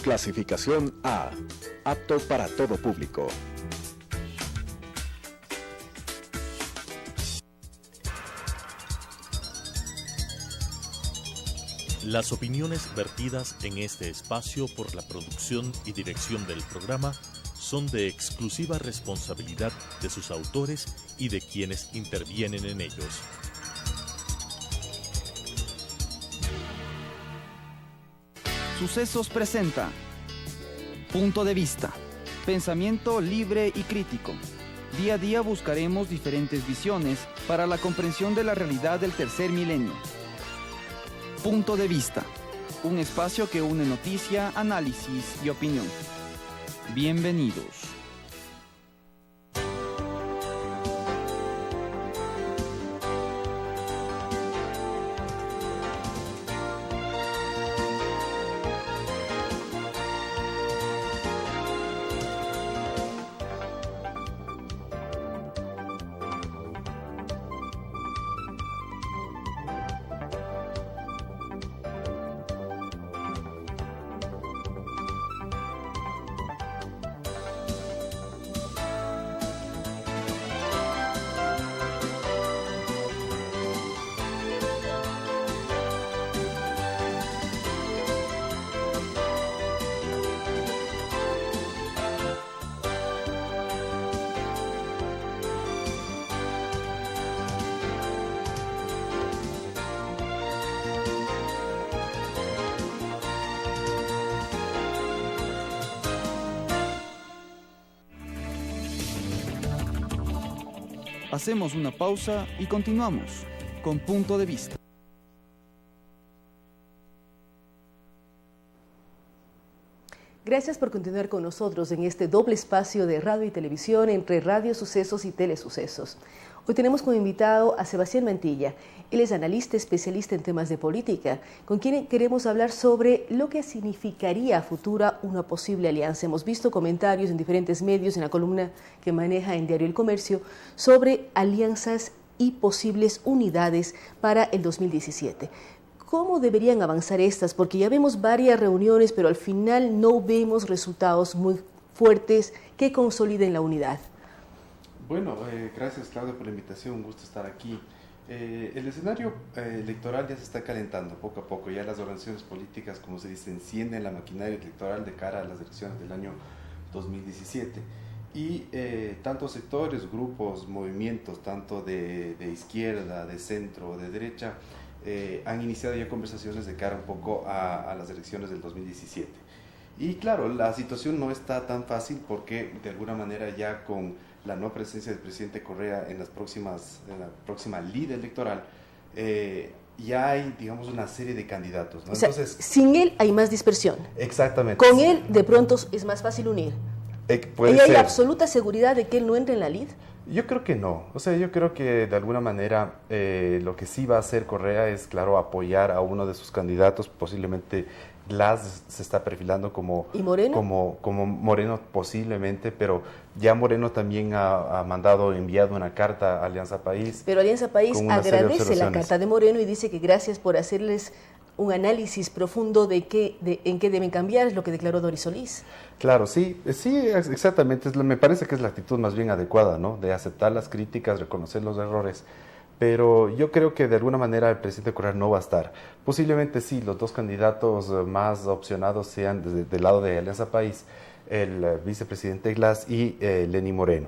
Clasificación A. Apto para todo público. Las opiniones vertidas en este espacio por la producción y dirección del programa son de exclusiva responsabilidad de sus autores y de quienes intervienen en ellos. Sucesos presenta Punto de Vista, pensamiento libre y crítico. Día a día buscaremos diferentes visiones para la comprensión de la realidad del tercer milenio. Punto de Vista, un espacio que une noticia, análisis y opinión. Bienvenidos. Hacemos una pausa y continuamos con Punto de Vista. Gracias por continuar con nosotros en este doble espacio de radio y televisión entre Radio Sucesos y Telesucesos. Hoy tenemos como invitado a Sebastián Mantilla. Él es analista especialista en temas de política, con quien queremos hablar sobre lo que significaría a futura una posible alianza. Hemos visto comentarios en diferentes medios, en la columna que maneja en Diario El Comercio, sobre alianzas y posibles unidades para el 2017. ¿Cómo deberían avanzar estas? Porque ya vemos varias reuniones, pero al final no vemos resultados muy fuertes que consoliden la unidad. Bueno, gracias Claudia por la invitación, un gusto estar aquí. El escenario electoral ya se está calentando poco a poco, ya las organizaciones políticas, como se dice, encienden la maquinaria electoral de cara a las elecciones del año 2017. Y tantos sectores, grupos, movimientos, tanto de izquierda, de centro, de derecha, han iniciado ya conversaciones de cara un poco a las elecciones del 2017. Y claro, la situación no está tan fácil porque de alguna manera ya con la no presencia del presidente Correa en la próxima lid electoral, ya hay, digamos, una serie de candidatos, ¿no? O sea, entonces, sin él hay más dispersión. Exactamente. Con él, de pronto, es más fácil unir. ¿Y hay absoluta seguridad de que él no entre en la lid? Yo creo que no. O sea, yo creo que de alguna manera lo que sí va a hacer Correa es, claro, apoyar a uno de sus candidatos, posiblemente Glass se está perfilando como, ¿y Moreno? como Moreno posiblemente, pero ya Moreno también ha enviado una carta a Alianza País. Pero Alianza País agradece la carta de Moreno y dice que gracias por hacerles un análisis profundo de en qué deben cambiar, es lo que declaró Doris Solís. Claro, sí, exactamente. Me parece que es la actitud más bien adecuada, ¿no? De aceptar las críticas, reconocer los errores. Pero yo creo que de alguna manera el presidente Correa no va a estar. Posiblemente sí, los dos candidatos más opcionados sean del lado de Alianza País, el vicepresidente Glass y Lenny Moreno.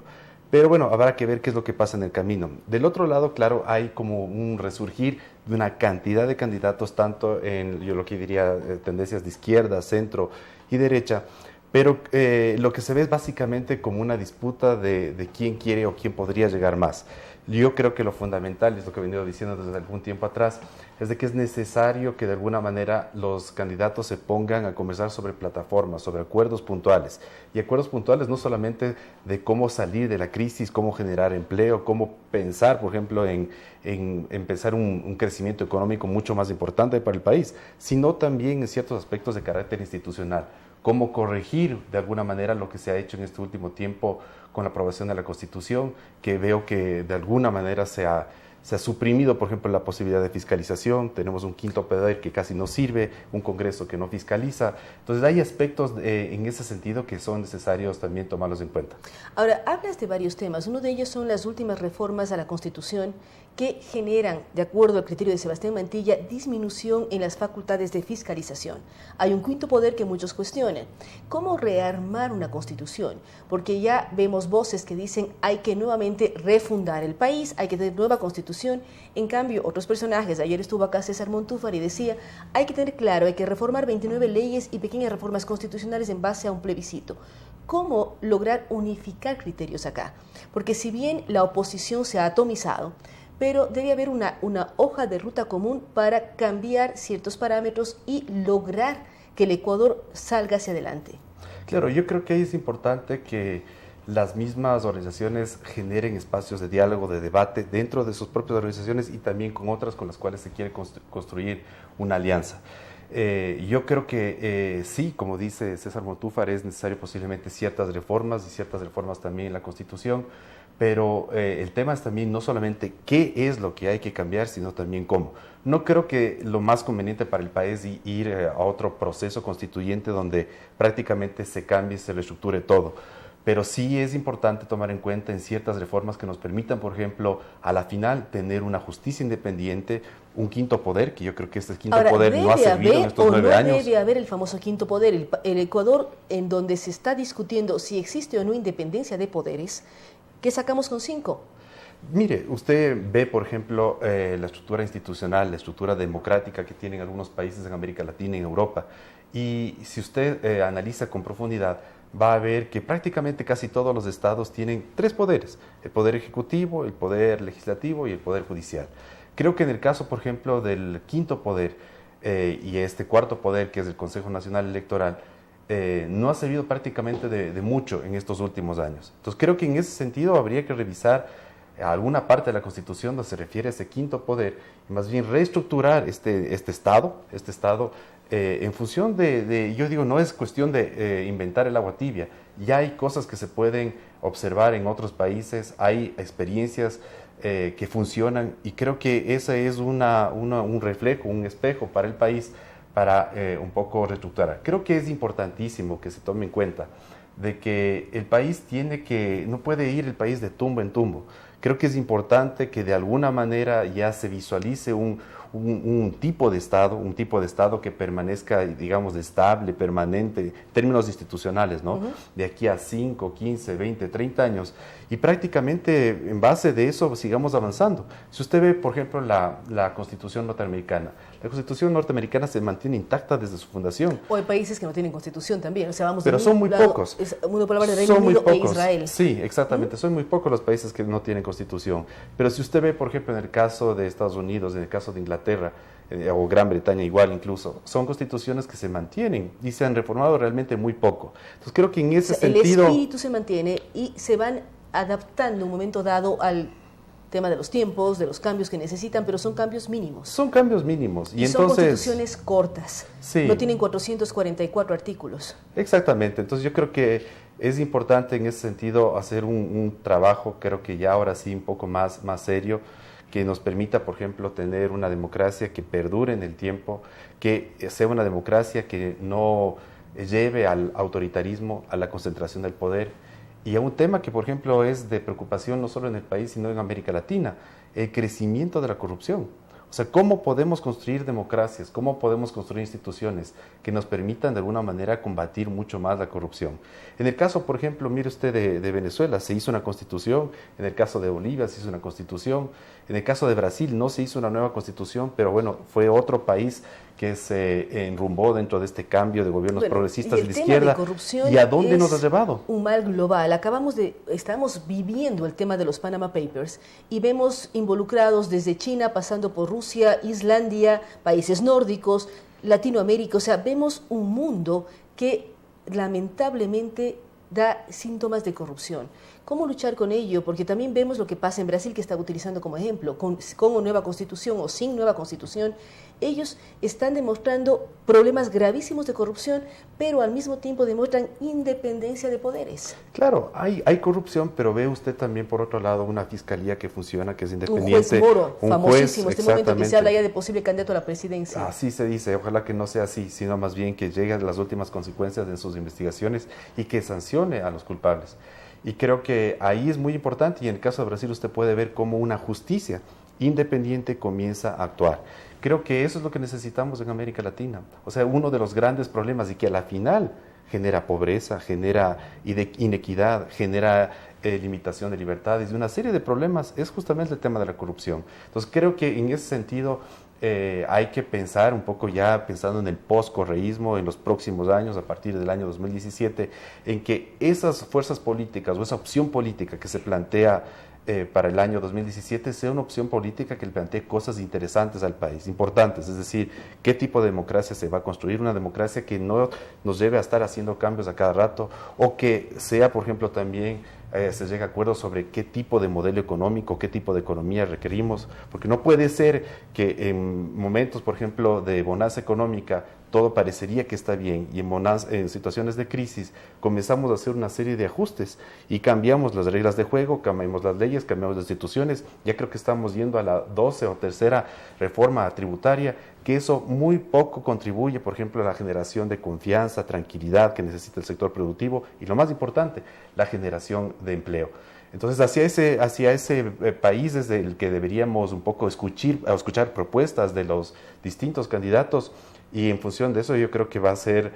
Pero bueno, habrá que ver qué es lo que pasa en el camino. Del otro lado, claro, hay como un resurgir de una cantidad de candidatos, tanto en, yo lo que diría, tendencias de izquierda, centro y derecha, pero lo que se ve es básicamente como una disputa de quién quiere o quién podría llegar más. Yo creo que lo fundamental, es lo que he venido diciendo desde algún tiempo atrás, es de que es necesario que de alguna manera los candidatos se pongan a conversar sobre plataformas, sobre acuerdos puntuales. Y acuerdos puntuales no solamente de cómo salir de la crisis, cómo generar empleo, cómo pensar, por ejemplo, en pensar un crecimiento económico mucho más importante para el país, sino también en ciertos aspectos de carácter institucional. Cómo corregir de alguna manera lo que se ha hecho en este último tiempo con la aprobación de la Constitución, que veo que de alguna manera se ha Se ha suprimido, por ejemplo, la posibilidad de fiscalización, tenemos un quinto poder que casi no sirve, un Congreso que no fiscaliza. Entonces hay aspectos en ese sentido que son necesarios también tomarlos en cuenta. Ahora, hablas de varios temas. Uno de ellos son las últimas reformas a la Constitución que generan, de acuerdo al criterio de Sebastián Mantilla, disminución en las facultades de fiscalización. Hay un quinto poder que muchos cuestionan. ¿Cómo rearmar una Constitución? Porque ya vemos voces que dicen hay que nuevamente refundar el país, hay que tener nueva Constitución. En cambio, otros personajes, ayer estuvo acá César Montúfar y decía, hay que tener claro, hay que reformar 29 leyes y pequeñas reformas constitucionales en base a un plebiscito. ¿Cómo lograr unificar criterios acá? Porque si bien la oposición se ha atomizado, pero debe haber una hoja de ruta común para cambiar ciertos parámetros y lograr que el Ecuador salga hacia adelante. Claro, yo creo que ahí es importante que las mismas organizaciones generen espacios de diálogo, de debate dentro de sus propias organizaciones y también con otras con las cuales se quiere construir una alianza. Yo creo que sí, como dice César Montúfar, es necesario posiblemente ciertas reformas y ciertas reformas también en la Constitución, pero el tema es también no solamente qué es lo que hay que cambiar, sino también cómo. No creo que lo más conveniente para el país es ir a otro proceso constituyente donde prácticamente se cambie, se reestructure todo. Pero sí es importante tomar en cuenta en ciertas reformas que nos permitan, por ejemplo, a la final tener una justicia independiente, un quinto poder, que yo creo que este quinto poder no ha servido en estos 9 años. Debe haber el famoso quinto poder, el Ecuador, en donde se está discutiendo si existe o no independencia de poderes. ¿Qué sacamos con 5? Mire, usted ve, por ejemplo, la estructura institucional, la estructura democrática que tienen algunos países en América Latina y en Europa, y si usted analiza con profundidad, va a ver que prácticamente casi todos los estados tienen 3 poderes, el poder ejecutivo, el poder legislativo y el poder judicial. Creo que en el caso, por ejemplo, del quinto poder y este cuarto poder, que es el Consejo Nacional Electoral, no ha servido prácticamente de mucho en estos últimos años. Entonces creo que en ese sentido habría que revisar alguna parte de la Constitución donde se refiere a ese quinto poder y más bien reestructurar este Estado en función yo digo, no es cuestión de inventar el agua tibia, ya hay cosas que se pueden observar en otros países, hay experiencias que funcionan y creo que ese es un reflejo, un espejo para el país para un poco reestructurar. Creo que es importantísimo que se tome en cuenta de que el país no puede ir el país de tumbo en tumbo. Creo que es importante que de alguna manera ya se visualice un tipo de Estado que permanezca, digamos, estable, permanente, en términos institucionales, ¿no? De aquí a 5, 15, 20, 30 años. Y prácticamente en base de eso sigamos avanzando. Si usted ve, por ejemplo, la Constitución norteamericana, la Constitución norteamericana se mantiene intacta desde su fundación. O hay países que no tienen Constitución también. O sea, vamos pero son muy pocos. Uno puede hablar de Reino Unido e Israel. Sí, exactamente. Son muy pocos los países que no tienen Constitución. Pero si usted ve, por ejemplo, en el caso de Estados Unidos, en el caso de Inglaterra, o Gran Bretaña igual incluso, son constituciones que se mantienen y se han reformado realmente muy poco. Entonces creo que en ese sentido... El espíritu se mantiene y se van adaptando en un momento dado al tema de los tiempos, de los cambios que necesitan, pero son cambios mínimos. Son cambios mínimos. Y son entonces, constituciones cortas, sí, no tienen 444 artículos. Exactamente, entonces yo creo que es importante en ese sentido hacer un trabajo, creo que ya ahora sí un poco más serio, que nos permita, por ejemplo, tener una democracia que perdure en el tiempo, que sea una democracia que no lleve al autoritarismo, a la concentración del poder, y a un tema que, por ejemplo, es de preocupación no solo en el país, sino en América Latina, el crecimiento de la corrupción. O sea, ¿cómo podemos construir democracias? ¿Cómo podemos construir instituciones que nos permitan de alguna manera combatir mucho más la corrupción? En el caso, por ejemplo, mire usted de Venezuela, se hizo una constitución, en el caso de Bolivia se hizo una constitución, en el caso de Brasil no se hizo una nueva constitución, pero bueno, fue otro país que se enrumbó dentro de este cambio de gobiernos progresistas de la izquierda. ¿Y a dónde nos ha llevado? Un mal global. Estamos viviendo el tema de los Panama Papers y vemos involucrados desde China, pasando por Rusia, Islandia, países nórdicos, Latinoamérica. O sea, vemos un mundo que lamentablemente da síntomas de corrupción. ¿Cómo luchar con ello? Porque también vemos lo que pasa en Brasil, que estaba utilizando como ejemplo, con nueva constitución o sin nueva constitución. Ellos están demostrando problemas gravísimos de corrupción, pero al mismo tiempo demuestran independencia de poderes. Claro, hay corrupción, pero ve usted también por otro lado una fiscalía que funciona, que es independiente. Un juez Moro, famosísimo, juez, este momento que se habla ya de posible candidato a la presidencia. Así se dice, ojalá que no sea así, sino más bien que llegue a las últimas consecuencias de sus investigaciones y que sancione a los culpables. Y creo que ahí es muy importante, y en el caso de Brasil usted puede ver cómo una justicia independiente comienza a actuar. Creo que eso es lo que necesitamos en América Latina. O sea, uno de los grandes problemas y que a la final genera pobreza, genera inequidad, genera limitación de libertades y una serie de problemas es justamente el tema de la corrupción. Entonces creo que en ese sentido hay que pensar un poco ya pensando en el post-correísmo en los próximos años, a partir del año 2017, en que esas fuerzas políticas o esa opción política que se plantea para el año 2017 sea una opción política que le plantee cosas interesantes al país, importantes, es decir, qué tipo de democracia se va a construir, una democracia que no nos lleve a estar haciendo cambios a cada rato, o que sea, por ejemplo, también se llegue a acuerdos sobre qué tipo de modelo económico, qué tipo de economía requerimos, porque no puede ser que en momentos, por ejemplo, de bonanza económica, todo parecería que está bien y en situaciones de crisis comenzamos a hacer una serie de ajustes y cambiamos las reglas de juego, cambiamos las leyes, cambiamos las instituciones. Ya creo que estamos yendo a la 12 o tercera reforma tributaria, que eso muy poco contribuye, por ejemplo, a la generación de confianza, tranquilidad que necesita el sector productivo y lo más importante, la generación de empleo. Entonces, hacia ese país desde el que deberíamos un poco escuchar propuestas de los distintos candidatos, y en función de eso yo creo que va a ser,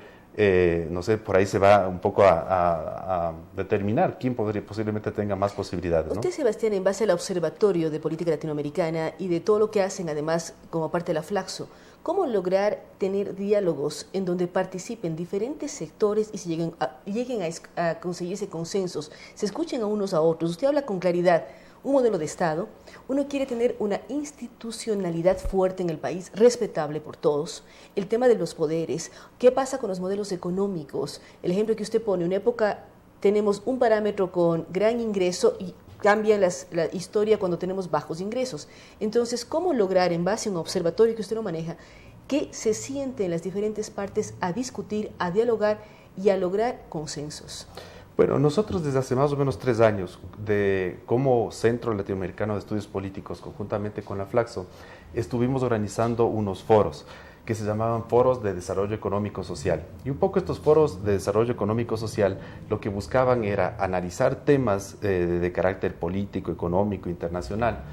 no sé, por ahí se va un poco a determinar quién posiblemente tenga más posibilidades, ¿no? Usted, Sebastián, en base al Observatorio de Política Latinoamericana y de todo lo que hacen además como parte de la Flaxo, ¿cómo lograr tener diálogos en donde participen diferentes sectores y se lleguen a conseguirse consensos, se escuchen a unos a otros? Usted habla con claridad. Un modelo de Estado, uno quiere tener una institucionalidad fuerte en el país, respetable por todos, el tema de los poderes, qué pasa con los modelos económicos, el ejemplo que usted pone, una época tenemos un parámetro con gran ingreso y cambia la historia cuando tenemos bajos ingresos. Entonces, ¿cómo lograr en base a un observatorio que usted no maneja, que se siente en las diferentes partes a discutir, a dialogar y a lograr consensos? Bueno, nosotros desde hace más o menos 3 años, como Centro Latinoamericano de Estudios Políticos, conjuntamente con la Flaxo, estuvimos organizando unos foros que se llamaban Foros de Desarrollo Económico Social. Y un poco estos foros de desarrollo económico social lo que buscaban era analizar temas de carácter político, económico, internacional,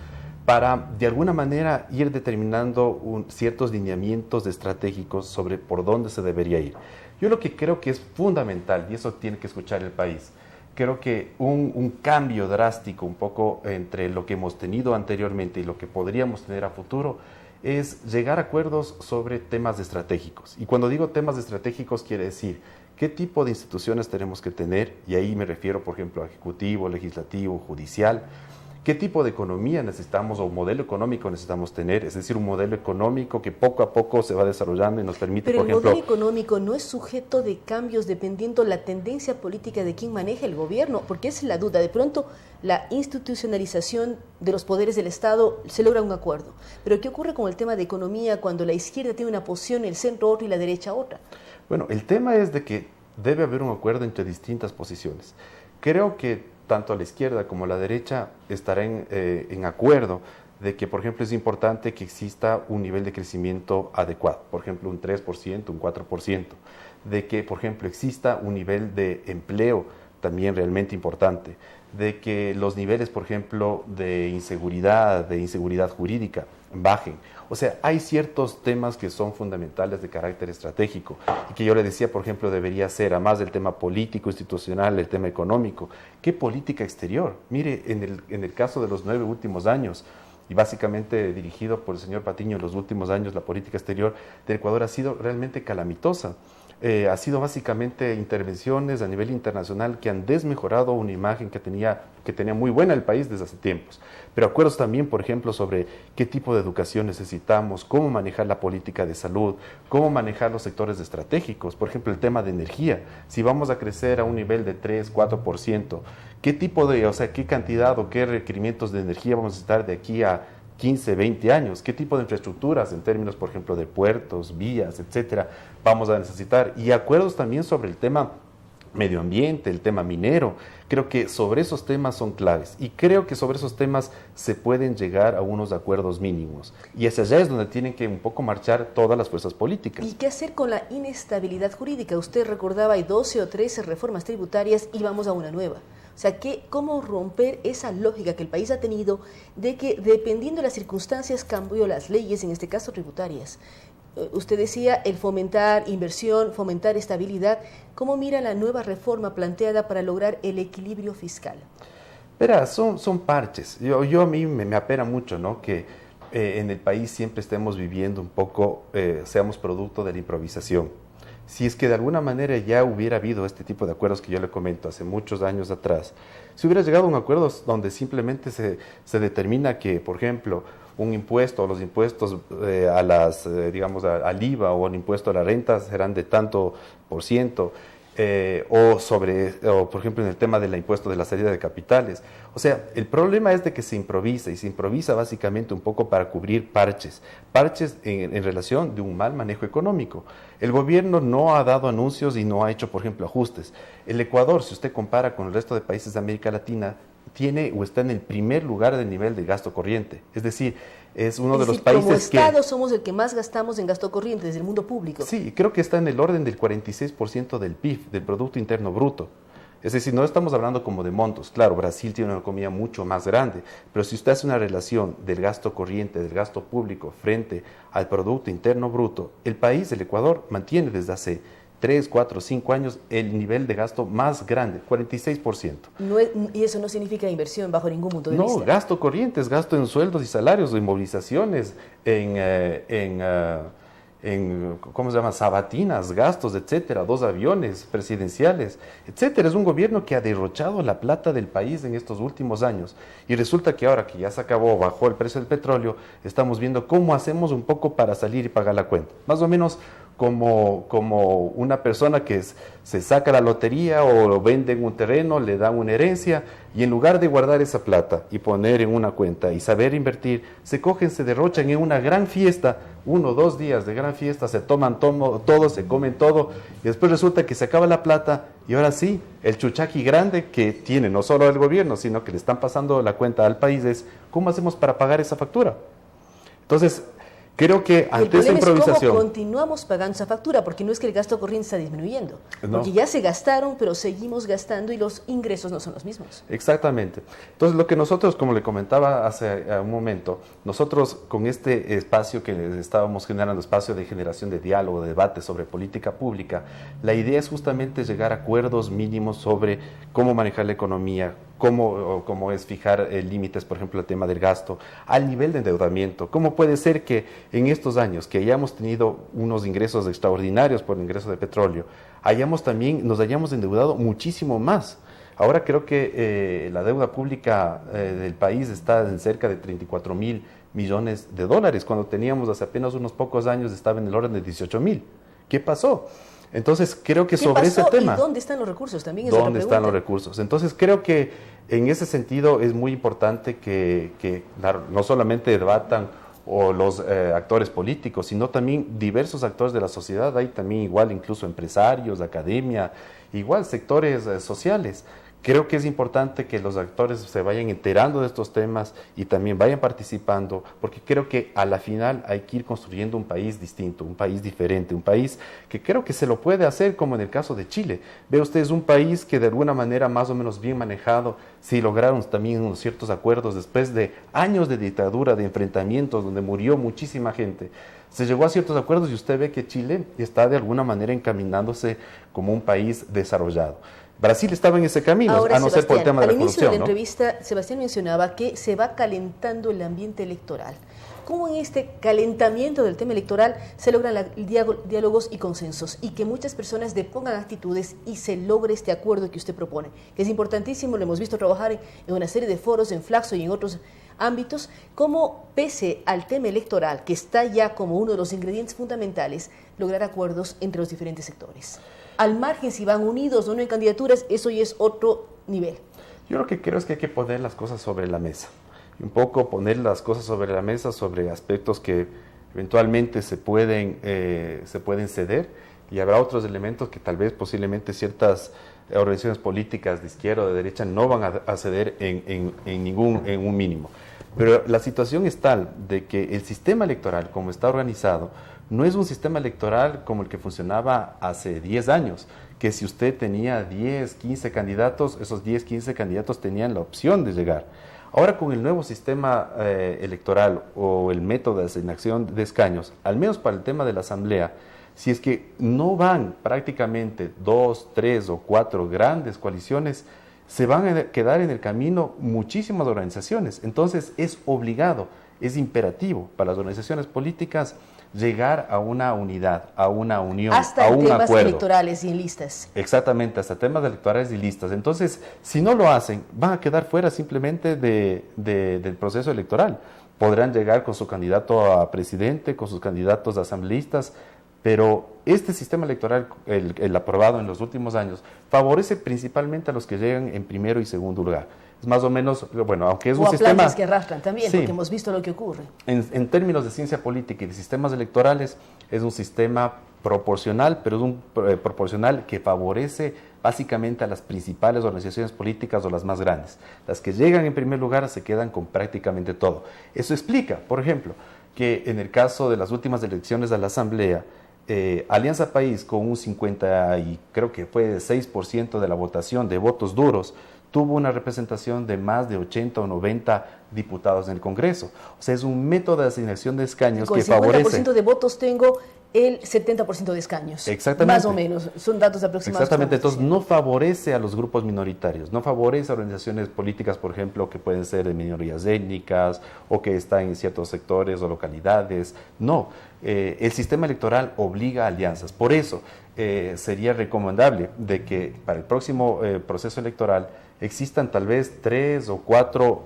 para de alguna manera ir determinando ciertos lineamientos estratégicos sobre por dónde se debería ir. Yo lo que creo que es fundamental, y eso tiene que escuchar el país, creo que un cambio drástico un poco entre lo que hemos tenido anteriormente y lo que podríamos tener a futuro es llegar a acuerdos sobre temas estratégicos. Y cuando digo temas estratégicos quiere decir qué tipo de instituciones tenemos que tener, y ahí me refiero, por ejemplo, a ejecutivo, legislativo, judicial. ¿Qué tipo de economía necesitamos o modelo económico necesitamos tener? Es decir, un modelo económico que poco a poco se va desarrollando y nos permite, Pero por ejemplo... Pero el modelo económico no es sujeto de cambios dependiendo la tendencia política de quien maneja el gobierno, porque esa es la duda. De pronto, la institucionalización de los poderes del Estado se logra un acuerdo. Pero ¿qué ocurre con el tema de economía cuando la izquierda tiene una posición, el centro otra y la derecha otra? Bueno, el tema es de que debe haber un acuerdo entre distintas posiciones. Creo que tanto la izquierda como la derecha estarán en acuerdo de que, por ejemplo, es importante que exista un nivel de crecimiento adecuado, por ejemplo, un 3%, un 4%, de que, por ejemplo, exista un nivel de empleo también realmente importante, de que los niveles, por ejemplo, de inseguridad jurídica bajen. O sea, hay ciertos temas que son fundamentales de carácter estratégico y que yo le decía, por ejemplo, debería ser, además del tema político, institucional, el tema económico, ¿qué política exterior? Mire, en el caso de los 9 últimos años, y básicamente dirigido por el señor Patiño en los últimos años, la política exterior de Ecuador ha sido realmente calamitosa. ha sido básicamente intervenciones a nivel internacional que han desmejorado una imagen que tenía muy buena el país desde hace tiempos. Pero acuerdos también, por ejemplo, sobre qué tipo de educación necesitamos, cómo manejar la política de salud, cómo manejar los sectores estratégicos, por ejemplo, el tema de energía. Si vamos a crecer a un nivel de 3, 4%, ¿qué tipo de, qué cantidad o qué requerimientos de energía vamos a necesitar de aquí a 15, 20 años? ¿Qué tipo de infraestructuras en términos, por ejemplo, de puertos, vías, etcétera, vamos a necesitar? Y acuerdos también sobre el tema medio ambiente, el tema minero. Creo que sobre esos temas son claves y creo que sobre esos temas se pueden llegar a unos acuerdos mínimos. Y hacia allá es donde tienen que un poco marchar todas las fuerzas políticas. ¿Y qué hacer con la inestabilidad jurídica? Usted recordaba, hay 12 o 13 reformas tributarias y vamos a una nueva. O sea, ¿cómo romper esa lógica que el país ha tenido de que dependiendo de las circunstancias cambió las leyes, en este caso tributarias? Usted decía el fomentar inversión, fomentar estabilidad. ¿Cómo mira la nueva reforma planteada para lograr el equilibrio fiscal? Verá, son parches. A mí me apena mucho, ¿no?, que en el país siempre estemos viviendo un poco, seamos producto de la improvisación. Si es que de alguna manera ya hubiera habido este tipo de acuerdos que yo le comento hace muchos años atrás, si hubiera llegado a un acuerdo donde simplemente se determina que, por ejemplo, un impuesto o los impuestos al IVA o el impuesto a la renta serán de tanto por ciento, o por ejemplo en el tema del impuesto de la salida de capitales. O sea, el problema es de que se improvisa y se improvisa básicamente un poco para cubrir parches en relación de un mal manejo económico. El gobierno no ha dado anuncios y no ha hecho, por ejemplo, ajustes. El Ecuador, si usted compara con el resto de países de América Latina, tiene o está en el primer lugar del nivel de gasto corriente. Es decir, es uno de los países como Estado somos el que más gastamos en gasto corriente desde el mundo público. Sí, creo que está en el orden del 46% del PIB, del Producto Interno Bruto. Es decir, no estamos hablando como de montos. Claro, Brasil tiene una economía mucho más grande, pero si usted hace una relación del gasto corriente, del gasto público frente al Producto Interno Bruto, el país, el Ecuador, mantiene desde hace 3, 4, 5 años el nivel de gasto más grande, 46%. Y eso no significa inversión bajo ningún punto de vista. No, gasto corriente es gasto en sueldos y salarios, en movilizaciones, en ¿cómo se llama?, sabatinas, gastos, etcétera, 2 aviones presidenciales, etcétera. Es un gobierno que ha derrochado la plata del país en estos últimos años. Y resulta que ahora que ya se acabó, bajó el precio del petróleo, estamos viendo cómo hacemos un poco para salir y pagar la cuenta. Más o menos como una persona que se saca la lotería o lo vende en un terreno, le dan una herencia y en lugar de guardar esa plata y poner en una cuenta y saber invertir, se derrochan en una gran fiesta, 1 o 2 días de gran fiesta, se toman todo, se comen todo y después resulta que se acaba la plata y ahora sí, el chuchaqui grande que tiene no solo el gobierno, sino que le están pasando la cuenta al país es ¿cómo hacemos para pagar esa factura? Entonces, creo que ante esa improvisación... El problema es cómo continuamos pagando esa factura, porque no es que el gasto corriente está disminuyendo, porque ya se gastaron, pero seguimos gastando y los ingresos no son los mismos. Exactamente. Entonces, lo que nosotros, como le comentaba hace un momento, nosotros con este espacio que estábamos generando, espacio de generación de diálogo, de debate sobre política pública, la idea es justamente llegar a acuerdos mínimos sobre cómo manejar la economía, cómo es fijar límites, por ejemplo, el tema del gasto, al nivel de endeudamiento. ¿Cómo puede ser que en estos años que hayamos tenido unos ingresos extraordinarios por el ingreso de petróleo, nos hayamos endeudado muchísimo más? Ahora creo que la deuda pública del país está en cerca de 34.000 millones de dólares, cuando teníamos hace apenas unos pocos años estaba en el orden de 18.000. ¿Qué pasó? Entonces, creo que sobre ese tema... ¿Y dónde están los recursos? También es ¿Dónde están los recursos? Entonces, creo que en ese sentido es muy importante que no solamente debatan o los actores políticos, sino también diversos actores de la sociedad. Hay también igual incluso empresarios, academia, igual sectores sociales. Creo que es importante que los actores se vayan enterando de estos temas y también vayan participando, porque creo que a la final hay que ir construyendo un país distinto, un país diferente, un país que creo que se lo puede hacer, como en el caso de Chile. Ve usted, es un país que de alguna manera más o menos bien manejado, sí lograron también unos ciertos acuerdos después de años de dictadura, de enfrentamientos, donde murió muchísima gente. Se llegó a ciertos acuerdos y usted ve que Chile está de alguna manera encaminándose como un país desarrollado. Brasil estaba en ese camino, ahora, a no ser por el tema de la corrupción. Al inicio de la entrevista, Sebastián mencionaba que se va calentando el ambiente electoral. cómo en este calentamiento del tema electoral se logran diálogos y consensos y que muchas personas depongan actitudes y se logre este acuerdo que usted propone, que es importantísimo, lo hemos visto trabajar en una serie de foros, en Flaxo y en otros ámbitos, cómo pese al tema electoral, que está ya como uno de los ingredientes fundamentales, lograr acuerdos entre los diferentes sectores. Al margen si van unidos o no en candidaturas, eso ya es otro nivel. Yo lo que creo es que hay que poner las cosas sobre la mesa. Y un poco poner las cosas sobre la mesa sobre aspectos que eventualmente se pueden ceder, y habrá otros elementos que tal vez posiblemente ciertas organizaciones políticas de izquierda o de derecha no van a ceder en un mínimo. Pero la situación es tal de que el sistema electoral, como está organizado, no es un sistema electoral como el que funcionaba hace 10 años, que si usted tenía 10, 15 candidatos, esos 10, 15 candidatos tenían la opción de llegar. Ahora con el nuevo sistema electoral o el método de asignación de escaños, al menos para el tema de la asamblea, si es que no van prácticamente 2, 3 o 4 grandes coaliciones, se van a quedar en el camino muchísimas organizaciones. Entonces es obligado, es imperativo para las organizaciones políticas llegar a una unidad, a una unión, hasta a un acuerdo. Hasta temas electorales y listas. Exactamente, hasta temas electorales y listas. Entonces, si no lo hacen, van a quedar fuera simplemente del proceso electoral. Podrán llegar con su candidato a presidente, con sus candidatos a asambleístas, pero este sistema electoral, el aprobado en los últimos años, favorece principalmente a los que llegan en primero y segundo lugar. Es más o menos, bueno, aunque es un sistema... O a plantas que arrastran también, sí, porque hemos visto lo que ocurre. En términos de ciencia política y de sistemas electorales, es un sistema proporcional, pero es un proporcional que favorece básicamente a las principales organizaciones políticas o las más grandes. Las que llegan en primer lugar se quedan con prácticamente todo. Eso explica, por ejemplo, que en el caso de las últimas elecciones a la Asamblea, Alianza País con un 50 y creo que fue 6% de la votación de votos duros, tuvo una representación de más de 80 o 90 diputados en el Congreso. O sea, es un método de asignación de escaños que favorece... Con el 50% de votos tengo el 70% de escaños. Exactamente. Más o menos, son datos aproximados. Exactamente, entonces no favorece a los grupos minoritarios, no favorece a organizaciones políticas, por ejemplo, que pueden ser de minorías étnicas o que están en ciertos sectores o localidades. No, el sistema electoral obliga a alianzas. Por eso sería recomendable de que para el próximo proceso electoral existan tal vez 3 o 4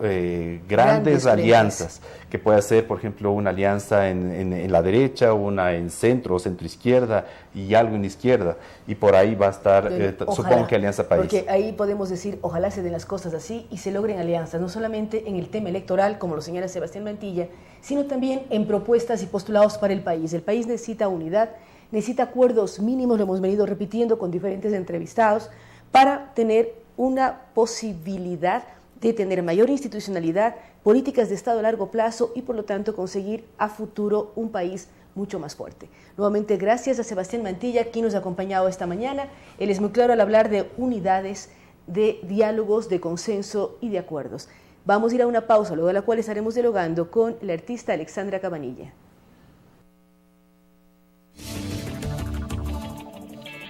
grandes alianzas, que pueda ser, por ejemplo, una alianza en la derecha, una en centro o centro-izquierda y algo en izquierda, y por ahí va a estar, supongo que Alianza País. Porque ahí podemos decir, ojalá se den las cosas así y se logren alianzas, no solamente en el tema electoral, como lo señala Sebastián Mantilla, sino también en propuestas y postulados para el país. El país necesita unidad, necesita acuerdos mínimos, lo hemos venido repitiendo con diferentes entrevistados, para tener una posibilidad de tener mayor institucionalidad, políticas de Estado a largo plazo y por lo tanto conseguir a futuro un país mucho más fuerte. Nuevamente gracias a Sebastián Mantilla, quien nos ha acompañado esta mañana. Él es muy claro al hablar de unidades, de diálogos, de consenso y de acuerdos. Vamos a ir a una pausa, luego de la cual estaremos dialogando con la artista Alexandra Cabanilla.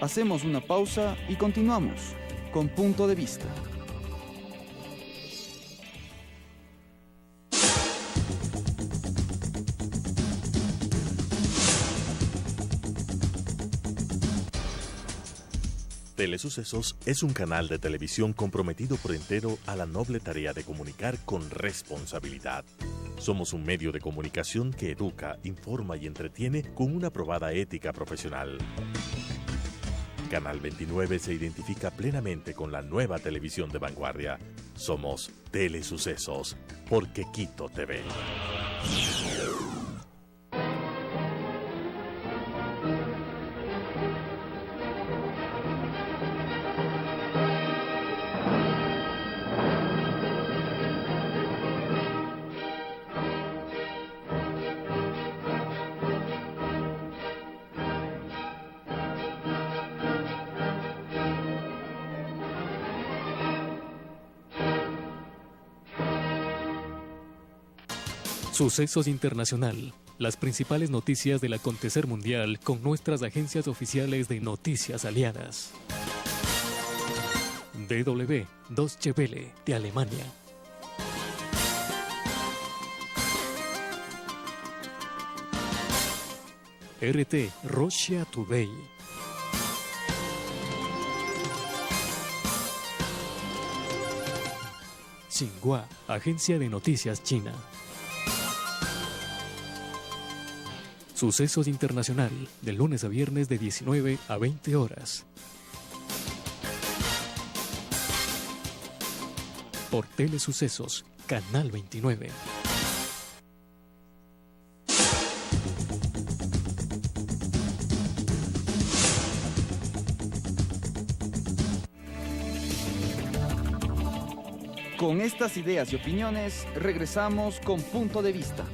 Hacemos una pausa y continuamos con Punto de Vista. Telesucesos es un canal de televisión comprometido por entero a la noble tarea de comunicar con responsabilidad. Somos un medio de comunicación que educa, informa y entretiene con una probada ética profesional. Canal 29 se identifica plenamente con la nueva televisión de vanguardia. Somos Telesucesos, porque Quito TV. Sucesos Internacional. Las principales noticias del acontecer mundial con nuestras agencias oficiales de noticias aliadas. DW, Deutsche Welle, de Alemania. RT Russia Today. Xinhua, Agencia de Noticias China. Sucesos Internacional, de lunes a viernes de 19 a 20 horas. Por Telesucesos, Canal 29. Con estas ideas y opiniones, regresamos con Punto de Vista.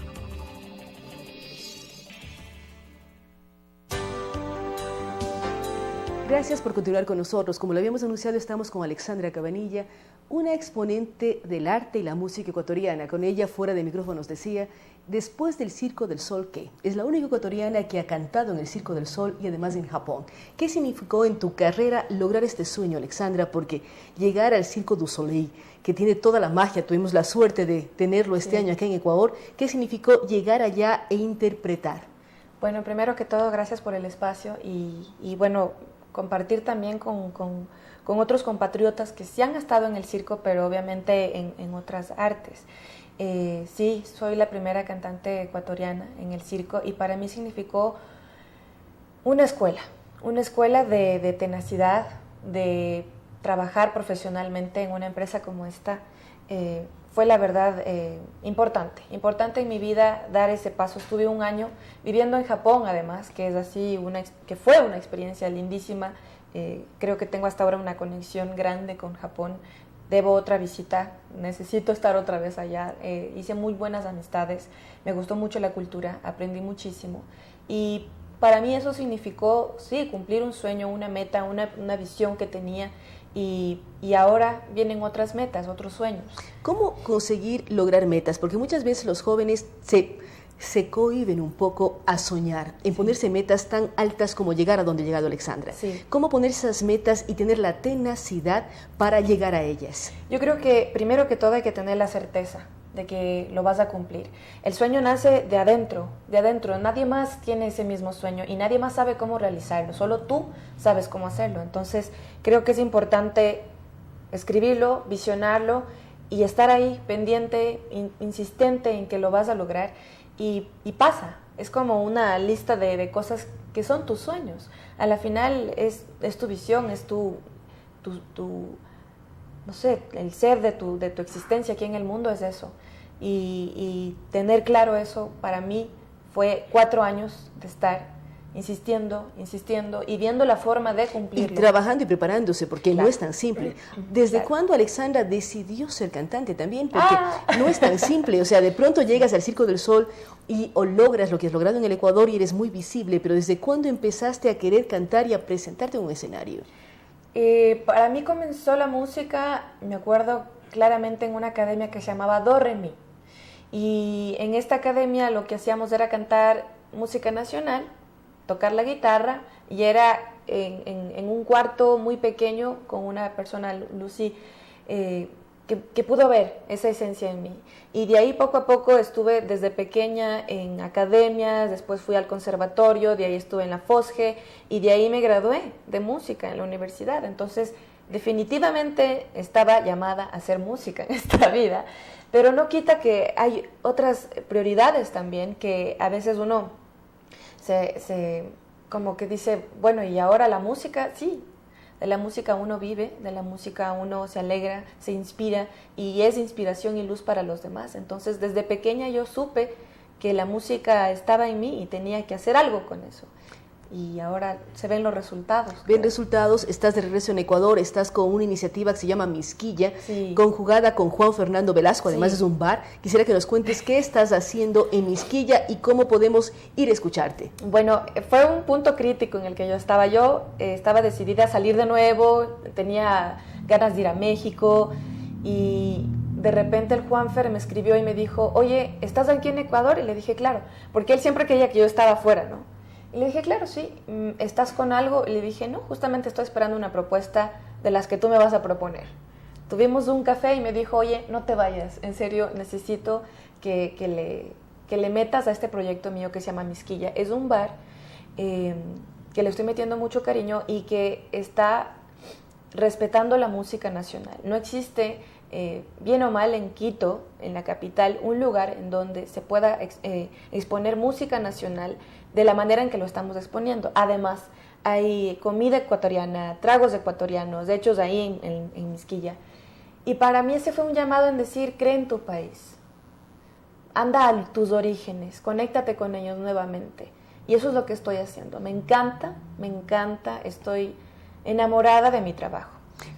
Gracias por continuar con nosotros. Como lo habíamos anunciado, estamos con Alexandra Cabanilla, una exponente del arte y la música ecuatoriana. Con ella, fuera de micrófonos, decía, después del Circo del Sol, ¿qué? Es la única ecuatoriana que ha cantado en el Circo del Sol y además en Japón. ¿Qué significó en tu carrera lograr este sueño, Alexandra? Porque llegar al Circo du Soleil, que tiene toda la magia, tuvimos la suerte de tenerlo este año acá en Ecuador, ¿qué significó llegar allá e interpretar? Bueno, primero que todo, gracias por el espacio y bueno, compartir también con otros compatriotas que sí han estado en el circo, pero obviamente en otras artes. Sí, soy la primera cantante ecuatoriana en el circo y para mí significó una escuela de tenacidad, de trabajar profesionalmente en una empresa como esta. Fue la verdad importante en mi vida dar ese paso. Estuve un año viviendo en Japón, además, que es así que fue una experiencia lindísima. Creo que tengo hasta ahora una conexión grande con Japón. Debo otra visita, necesito estar otra vez allá. Hice muy buenas amistades, me gustó mucho la cultura, aprendí muchísimo. Y para mí eso significó, sí, cumplir un sueño, una meta, una visión que tenía. Y ahora vienen otras metas, otros sueños. ¿Cómo conseguir lograr metas? Porque muchas veces los jóvenes se cohíben un poco a soñar, en ponerse metas tan altas como llegar a donde ha llegado Alexandra. Sí. ¿Cómo poner esas metas y tener la tenacidad para llegar a ellas? Yo creo que primero que todo hay que tener la certeza de que lo vas a cumplir. El sueño nace de adentro. Nadie más tiene ese mismo sueño y nadie más sabe cómo realizarlo, solo tú sabes cómo hacerlo. Entonces, creo que es importante escribirlo, visionarlo y estar ahí pendiente, insistente en que lo vas a lograr y pasa. Es como una lista de cosas que son tus sueños. A la final es tu visión, es tu no sé, el ser de tu existencia aquí en el mundo es eso. Y tener claro eso para mí fue 4 años de estar insistiendo y viendo la forma de cumplirlo. Y trabajando y preparándose, porque Claro. no es tan simple. ¿Desde cuándo Alexandra decidió ser cantante también? Porque no es tan simple. O sea, de pronto llegas al Circo del Sol o logras lo que has logrado en el Ecuador y eres muy visible, pero ¿desde cuándo empezaste a querer cantar y a presentarte en un escenario? Para mí comenzó la música, me acuerdo claramente, en una academia que se llamaba Do Re Mi. Y en esta academia lo que hacíamos era cantar música nacional, tocar la guitarra, y era en un cuarto muy pequeño con una persona, Lucy, que pudo ver esa esencia en mí. Y de ahí poco a poco estuve desde pequeña en academias, después fui al conservatorio, de ahí estuve en la FOSGE y de ahí me gradué de música en la universidad. Entonces, definitivamente estaba llamada a hacer música en esta vida, pero no quita que hay otras prioridades también, que a veces uno se como que dice, bueno, ¿y ahora la música? Sí. De la música uno vive, de la música uno se alegra, se inspira y es inspiración y luz para los demás. Entonces, desde pequeña yo supe que la música estaba en mí y tenía que hacer algo con eso. Y ahora se ven los resultados. Ven resultados, estás de regreso en Ecuador, estás con una iniciativa que se llama Misquilla, Sí. conjugada con Juan Fernando Velasco, además Sí. es un bar. Quisiera que nos cuentes qué estás haciendo en Misquilla y cómo podemos ir a escucharte. Bueno, fue un punto crítico en el que yo estaba. Estaba decidida a salir de nuevo, tenía ganas de ir a México y de repente el Juanfer me escribió y me dijo, oye, ¿estás aquí en Ecuador? Y le dije, claro, porque él siempre creía que yo estaba afuera, ¿no? Y le dije, claro, sí, ¿estás con algo? Y le dije, no, justamente estoy esperando una propuesta de las que tú me vas a proponer. Tuvimos un café y me dijo, oye, no te vayas, en serio, necesito que le metas a este proyecto mío que se llama Misquilla. Es un bar que le estoy metiendo mucho cariño y que está respetando la música nacional. No existe, bien o mal, en Quito, en la capital, un lugar en donde se pueda exponer música nacional de la manera en que lo estamos exponiendo. Además, hay comida ecuatoriana, tragos ecuatorianos, hechos ahí en Misquilla. Y para mí ese fue un llamado en decir, cree en tu país, anda a tus orígenes, conéctate con ellos nuevamente. Y eso es lo que estoy haciendo. Me encanta, estoy enamorada de mi trabajo.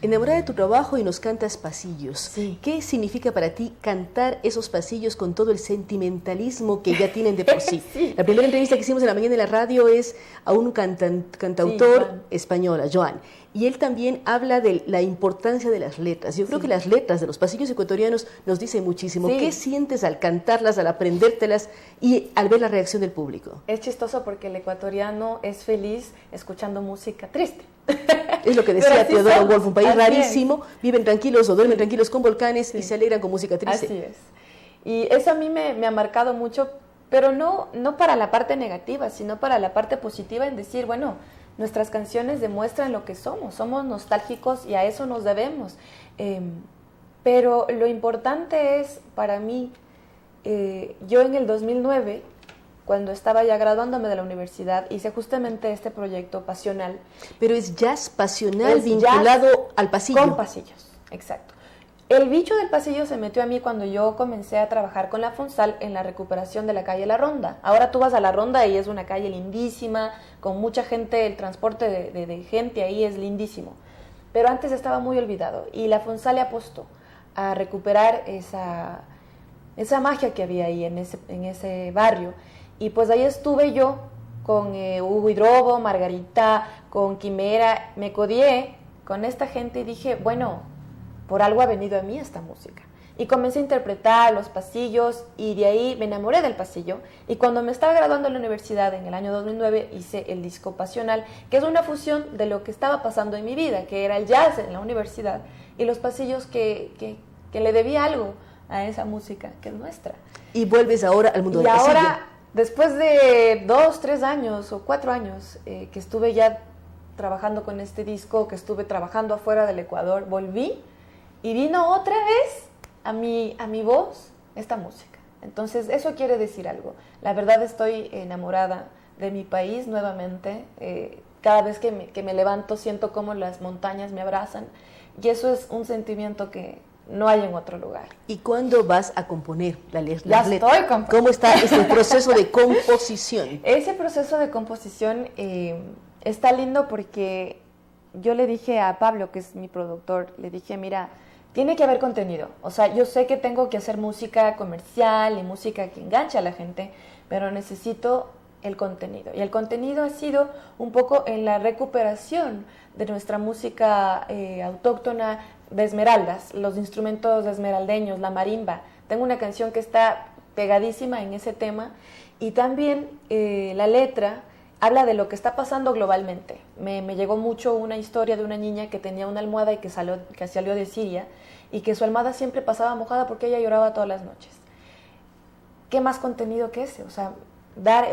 Enamorada de tu trabajo y nos cantas pasillos. Sí. ¿Qué significa para ti cantar esos pasillos con todo el sentimentalismo que ya tienen de por sí? Sí. La primera entrevista que hicimos en la mañana en la radio es a un cantautor español, a Joan. Y él también habla de la importancia de las letras. Yo creo que las letras de los pasillos ecuatorianos nos dicen muchísimo. Sí. ¿Qué sientes al cantarlas, al aprendértelas y al ver la reacción del público? Es chistoso porque el ecuatoriano es feliz escuchando música triste. Es lo que decía Teodoro Wolff, un país así rarísimo, es. viven tranquilos o duermen tranquilos con volcanes y se alegran con música triste. Así es. Y eso a mí me ha marcado mucho, pero no para la parte negativa, sino para la parte positiva en decir, bueno, nuestras canciones demuestran lo que somos nostálgicos y a eso nos debemos. Pero lo importante es, para mí, yo en el 2009, cuando estaba ya graduándome de la universidad, hice justamente este proyecto pasional. Pero es jazz pasional Es vinculado jazz al pasillo. Con pasillos, exacto. El bicho del pasillo se metió a mí cuando yo comencé a trabajar con la FUNSAL en la recuperación de la calle La Ronda. Ahora tú vas a La Ronda y es una calle lindísima, con mucha gente, el transporte de gente ahí es lindísimo. Pero antes estaba muy olvidado y la FUNSAL le apostó a recuperar esa magia que había ahí en ese barrio. Y pues ahí estuve yo con Hugo Hidrobo, Margarita, con Quimera, me codié con esta gente y dije, bueno, por algo ha venido a mí esta música. Y comencé a interpretar los pasillos y de ahí me enamoré del pasillo. Y cuando me estaba graduando en la universidad en el año 2009 hice el disco Pasional, que es una fusión de lo que estaba pasando en mi vida, que era el jazz en la universidad y los pasillos que le debía algo a esa música que es nuestra. Y vuelves ahora al mundo del pasillo. Y ahora, después de 2, 3 años o 4 años que estuve ya trabajando con este disco, que estuve trabajando afuera del Ecuador, volví y vino otra vez a mi voz esta música. Entonces, eso quiere decir algo. La verdad estoy enamorada de mi país nuevamente. Cada vez que me levanto siento como las montañas me abrazan y eso es un sentimiento que no hay en otro lugar. ¿Y cuándo vas a componer las letras? Ya estoy componiendo. ¿Cómo está ese proceso de composición? Ese proceso de composición está lindo porque yo le dije a Pablo, que es mi productor, le dije, mira, tiene que haber contenido. O sea, yo sé que tengo que hacer música comercial y música que enganche a la gente, pero necesito el contenido. Y el contenido ha sido un poco en la recuperación de nuestra música autóctona de Esmeraldas, los instrumentos esmeraldeños, la marimba. Tengo una canción que está pegadísima en ese tema y también la letra habla de lo que está pasando globalmente. Me llegó mucho una historia de una niña que tenía una almohada y que salió de Siria y que su almohada siempre pasaba mojada porque ella lloraba todas las noches. ¿Qué más contenido que ese? O sea, dar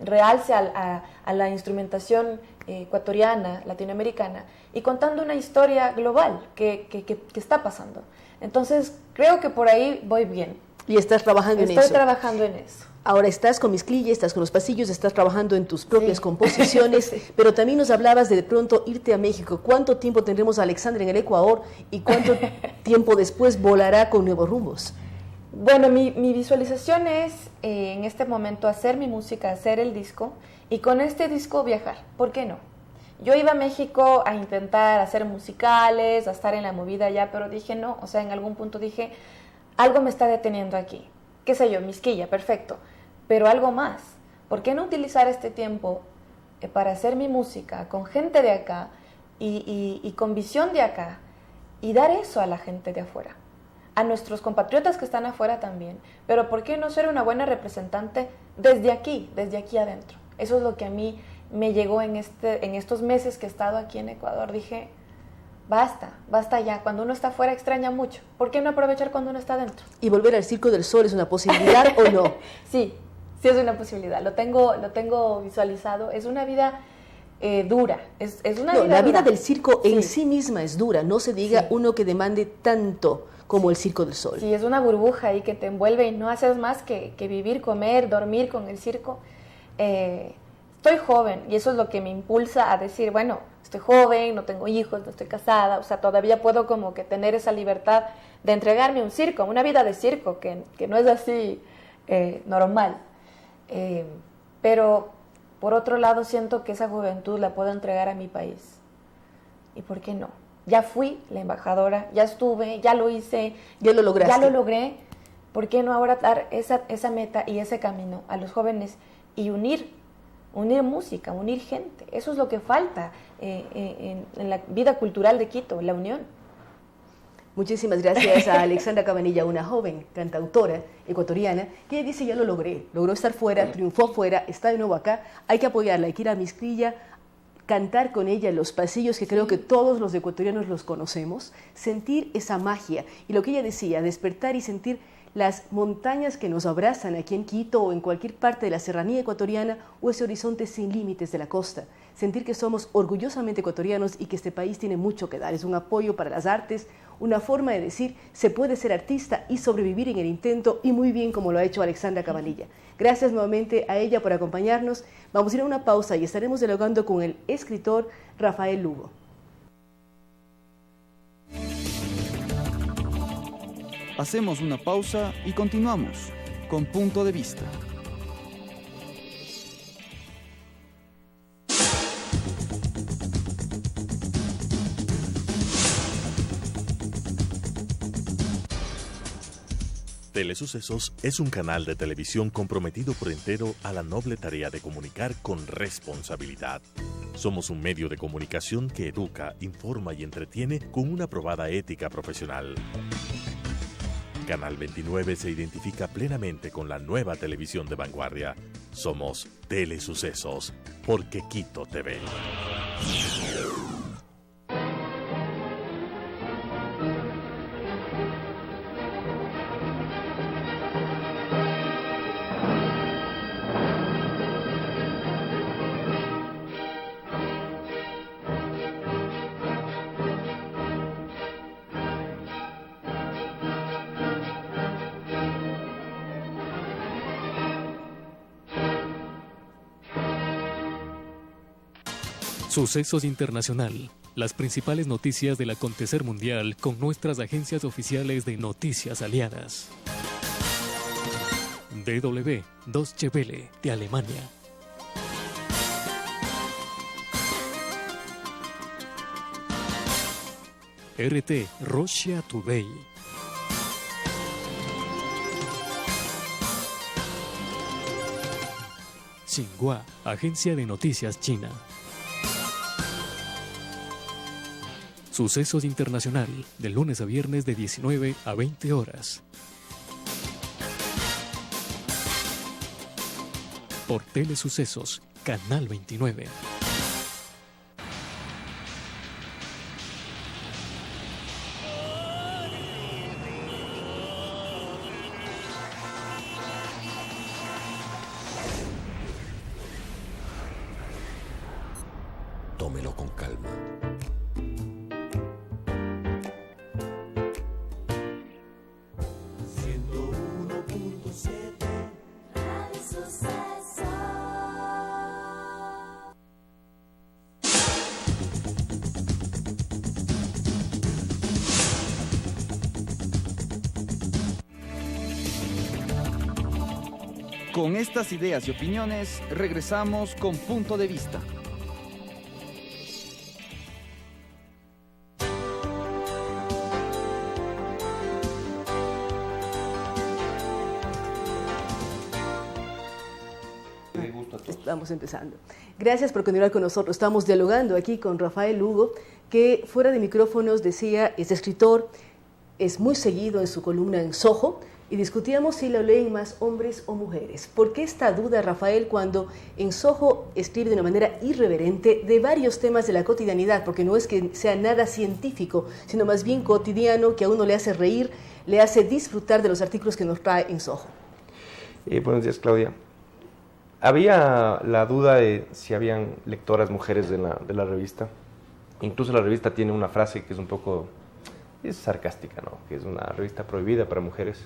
realce a la instrumentación ecuatoriana, latinoamericana y contando una historia global que está pasando. Entonces, creo que por ahí voy bien. Y estás trabajando en eso. Estoy trabajando en eso. Ahora estás con Misquilla, estás con los pasillos, estás trabajando en tus propias composiciones, sí. Pero también nos hablabas de pronto irte a México. ¿Cuánto tiempo tendremos a Alexandra en el Ecuador y cuánto tiempo después volará con nuevos rumbos? Bueno, mi visualización es en este momento hacer mi música, hacer el disco y con este disco viajar. ¿Por qué no? Yo iba a México a intentar hacer musicales, a estar en la movida allá, pero dije no, o sea, en algún punto dije, algo me está deteniendo aquí. ¿Qué sé yo? Misquilla, perfecto. Pero algo más. ¿Por qué no utilizar este tiempo para hacer mi música con gente de acá y con visión de acá y dar eso a la gente de afuera? A nuestros compatriotas que están afuera también. Pero ¿por qué no ser una buena representante desde aquí adentro? Eso es lo que a mí me llegó en estos meses que he estado aquí en Ecuador. Dije, basta ya. Cuando uno está afuera extraña mucho. ¿Por qué no aprovechar cuando uno está adentro? ¿Y volver al Circo del Sol es una posibilidad o no? Sí, sí es una posibilidad. Lo tengo visualizado. Es una vida dura. Es una vida la vida dura. del circo en sí misma es dura. No se diga Sí. uno que demande tanto como el Circo del Sol. Sí, es una burbuja ahí que te envuelve y no haces más que vivir, comer, dormir con el circo. Estoy joven y eso es lo que me impulsa a decir, bueno, estoy joven, no tengo hijos, no estoy casada, o sea, todavía puedo como que tener esa libertad de entregarme a un circo, una vida de circo, que no es así normal. Pero por otro lado siento que esa juventud la puedo entregar a mi país. ¿Y por qué no? Ya fui la embajadora, ya estuve, ya lo hice. Ya lo lograste. Ya lo logré. ¿Por qué no ahora dar esa meta y ese camino a los jóvenes y unir música, unir gente? Eso es lo que falta en la vida cultural de Quito, la unión. Muchísimas gracias a Alexandra Cabanilla, una joven cantautora ecuatoriana, que ella dice, ya lo logré, logró estar fuera, triunfó fuera, está de nuevo acá, hay que apoyarla, hay que ir a Mixquilla, cantar con ella en los pasillos, que creo que todos los ecuatorianos los conocemos, sentir esa magia. Y lo que ella decía, despertar y sentir las montañas que nos abrazan aquí en Quito o en cualquier parte de la serranía ecuatoriana o ese horizonte sin límites de la costa. Sentir que somos orgullosamente ecuatorianos y que este país tiene mucho que dar. Es un apoyo para las artes, una forma de decir, se puede ser artista y sobrevivir en el intento, y muy bien como lo ha hecho Alexandra Cabanilla. Gracias nuevamente a ella por acompañarnos. Vamos a ir a una pausa y estaremos dialogando con el escritor Rafael Lugo. Hacemos una pausa y continuamos con Punto de Vista. Telesucesos es un canal de televisión comprometido por entero a la noble tarea de comunicar con responsabilidad. Somos un medio de comunicación que educa, informa y entretiene con una probada ética profesional. Canal 29 se identifica plenamente con la nueva televisión de vanguardia. Somos Telesucesos, porque Quito te ve. Sucesos Internacional. Las principales noticias del acontecer mundial con nuestras agencias oficiales de noticias aliadas. DW, Deutsche Welle, de Alemania. RT, Russia Today. Xinhua, Agencia de Noticias China. Sucesos Internacional, de lunes a viernes de 19 a 20 horas. Por Telesucesos, Canal 29. Tómelo con calma. Con estas ideas y opiniones, regresamos con Punto de Vista. Estamos empezando. Gracias por continuar con nosotros. Estamos dialogando aquí con Rafael Lugo, que fuera de micrófonos decía, es escritor, es muy seguido en su columna en Soho, y discutíamos si lo leen más hombres o mujeres. ¿Por qué esta duda, Rafael, cuando en Soho escribe de una manera irreverente de varios temas de la cotidianidad? Porque no es que sea nada científico, sino más bien cotidiano, que a uno le hace reír, le hace disfrutar de los artículos que nos trae en Soho. Buenos días, Claudia. Había la duda de si habían lectoras mujeres de la revista. Incluso la revista tiene una frase que es un poco sarcástica, ¿no? Que es una revista prohibida para mujeres.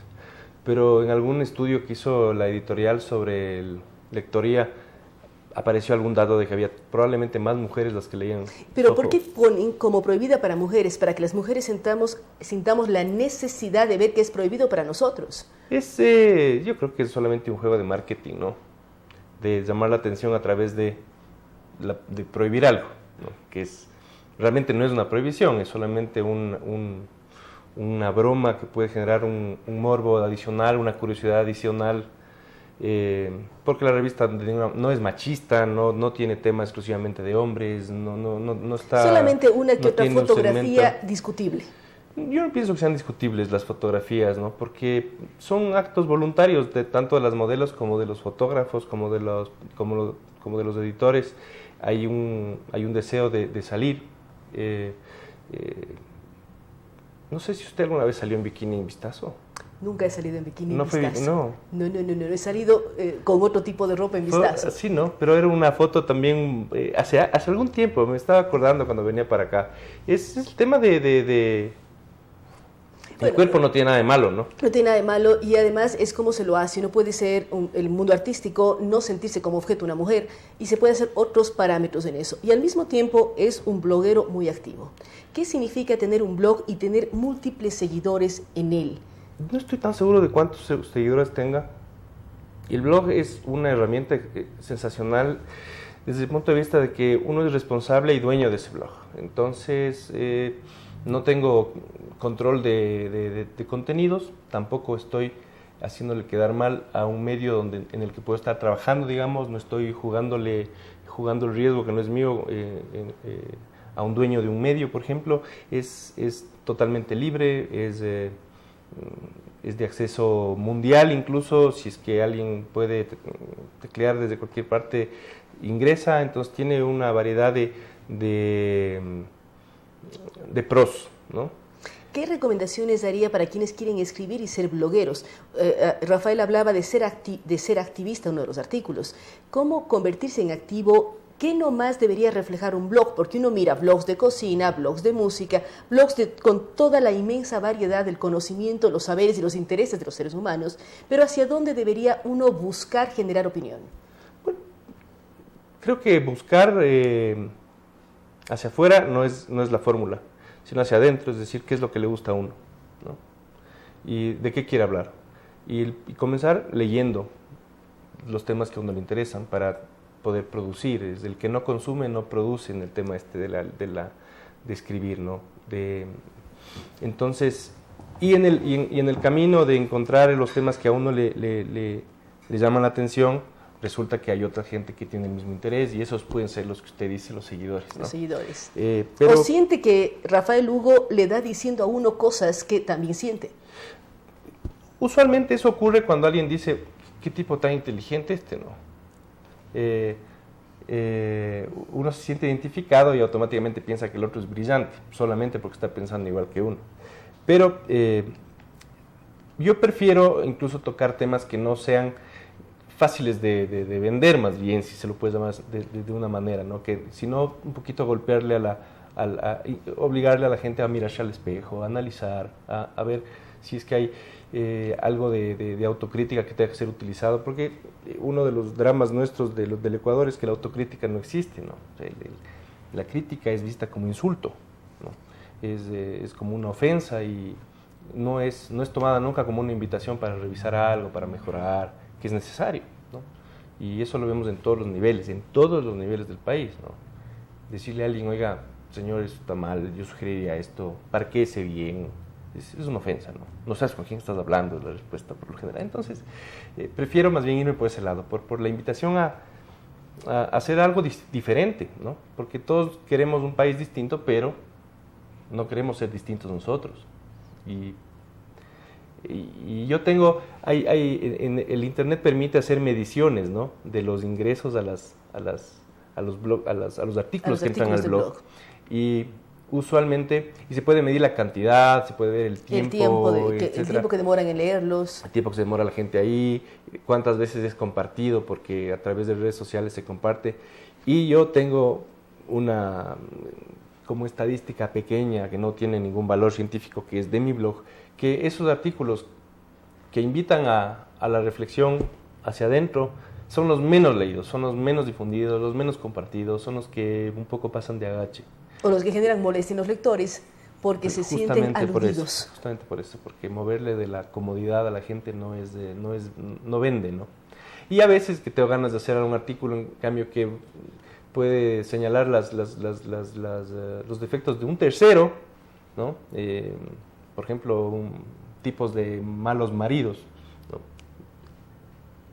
Pero en algún estudio que hizo la editorial sobre lectoría, apareció algún dato de que había probablemente más mujeres las que leían. Pero ¿por qué ponen como prohibida para mujeres? Para que las mujeres sintamos la necesidad de ver que es prohibido para nosotros. Yo creo que es solamente un juego de marketing, ¿no? De llamar la atención a través de prohibir algo, ¿no? Que realmente no es una prohibición, es solamente una broma que puede generar un morbo adicional, una curiosidad adicional. Porque la revista no es machista, no tiene tema exclusivamente de hombres, no está... Solamente una que otra tiene fotografía discutible. Yo no pienso que sean discutibles las fotografías, ¿no? Porque son actos voluntarios tanto de las modelos como de los fotógrafos, como de los editores. Hay un deseo de salir. No sé si usted alguna vez salió en bikini en Vistazo. Nunca he salido en bikini en No, Vistazo. No, he salido con otro tipo de ropa en Vistazo. Sí, no, pero era una foto también hace algún tiempo, me estaba acordando cuando venía para acá. Es el tema de el cuerpo no tiene nada de malo, ¿no? No tiene nada de malo y además es como se lo hace. No puede ser el mundo artístico, no sentirse como objeto una mujer y se puede hacer otros parámetros en eso. Y al mismo tiempo es un bloguero muy activo. ¿Qué significa tener un blog y tener múltiples seguidores en él? No estoy tan seguro de cuántos seguidores tenga. El blog es una herramienta sensacional desde el punto de vista de que uno es responsable y dueño de ese blog. Entonces, no tengo control de contenidos, tampoco estoy haciéndole quedar mal a un medio en el que puedo estar trabajando, digamos, no estoy jugando el riesgo que no es mío a un dueño de un medio, por ejemplo. Es totalmente libre, es de acceso mundial, incluso si es que alguien puede teclear desde cualquier parte, ingresa, entonces tiene una variedad de pros, ¿no? ¿Qué recomendaciones daría para quienes quieren escribir y ser blogueros? Rafael hablaba de ser activista en uno de los artículos. ¿Cómo convertirse en activo? ¿Qué nomás debería reflejar un blog? Porque uno mira blogs de cocina, blogs de música, blogs con toda la inmensa variedad del conocimiento, los saberes y los intereses de los seres humanos, pero ¿hacia dónde debería uno buscar generar opinión? Bueno, creo que buscar hacia afuera no es la fórmula, sino hacia adentro, es decir, qué es lo que le gusta a uno, ¿no? Y de qué quiere hablar. Y comenzar leyendo los temas que a uno le interesan para poder producir. Es el que no consume no produce en el tema de escribir, ¿no? Entonces, y en el camino de encontrar los temas que a uno le llaman la atención, resulta que hay otra gente que tiene el mismo interés y esos pueden ser los que usted dice, los seguidores, ¿no? Los seguidores. Pero, ¿O siente que Rafael Hugo le da diciendo a uno cosas que también siente? Usualmente eso ocurre cuando alguien dice, ¿qué tipo tan inteligente no? Uno se siente identificado y automáticamente piensa que el otro es brillante, solamente porque está pensando igual que uno. Pero yo prefiero incluso tocar temas que no sean fáciles de vender, más bien, si se lo puede llamar de una manera, ¿no? Que sino un poquito golpearle obligarle a la gente a mirarse al espejo, a analizar, a ver si es que hay algo de autocrítica que tenga que ser utilizado, porque uno de los dramas nuestros del Ecuador es que la autocrítica no existe, ¿no? O sea, la crítica es vista como insulto, ¿no? Es como una ofensa y no es tomada nunca como una invitación para revisar algo, para mejorar, que es necesario, ¿no? Y eso lo vemos en todos los niveles del país, ¿no? Decirle a alguien, oiga, señor, esto está mal, yo sugeriría esto, parquéese bien, es una ofensa, ¿no? No sabes con quién estás hablando, es la respuesta por lo general. Entonces, prefiero más bien irme por ese lado, por la invitación a hacer algo diferente, ¿no? Porque todos queremos un país distinto, pero no queremos ser distintos nosotros. Y yo tengo, el internet permite hacer mediciones, ¿no? De los ingresos a los artículos que entran al blog. Y usualmente, y se puede medir la cantidad, se puede ver el tiempo, el tiempo que demoran en leerlos. El tiempo que se demora la gente ahí, cuántas veces es compartido, porque a través de redes sociales se comparte. Y yo tengo una como estadística pequeña que no tiene ningún valor científico, que es de mi blog, que esos artículos que invitan a la reflexión hacia adentro son los menos leídos, son los menos difundidos, los menos compartidos, son los que un poco pasan de agache. O los que generan molestia en los lectores porque se sienten aludidos. Justamente por eso, porque moverle de la comodidad a la gente no vende, ¿no? Y a veces que tengo ganas de hacer algún artículo, en cambio, que puede señalar los defectos de un tercero, ¿no? Por ejemplo, tipos de malos maridos, ¿no?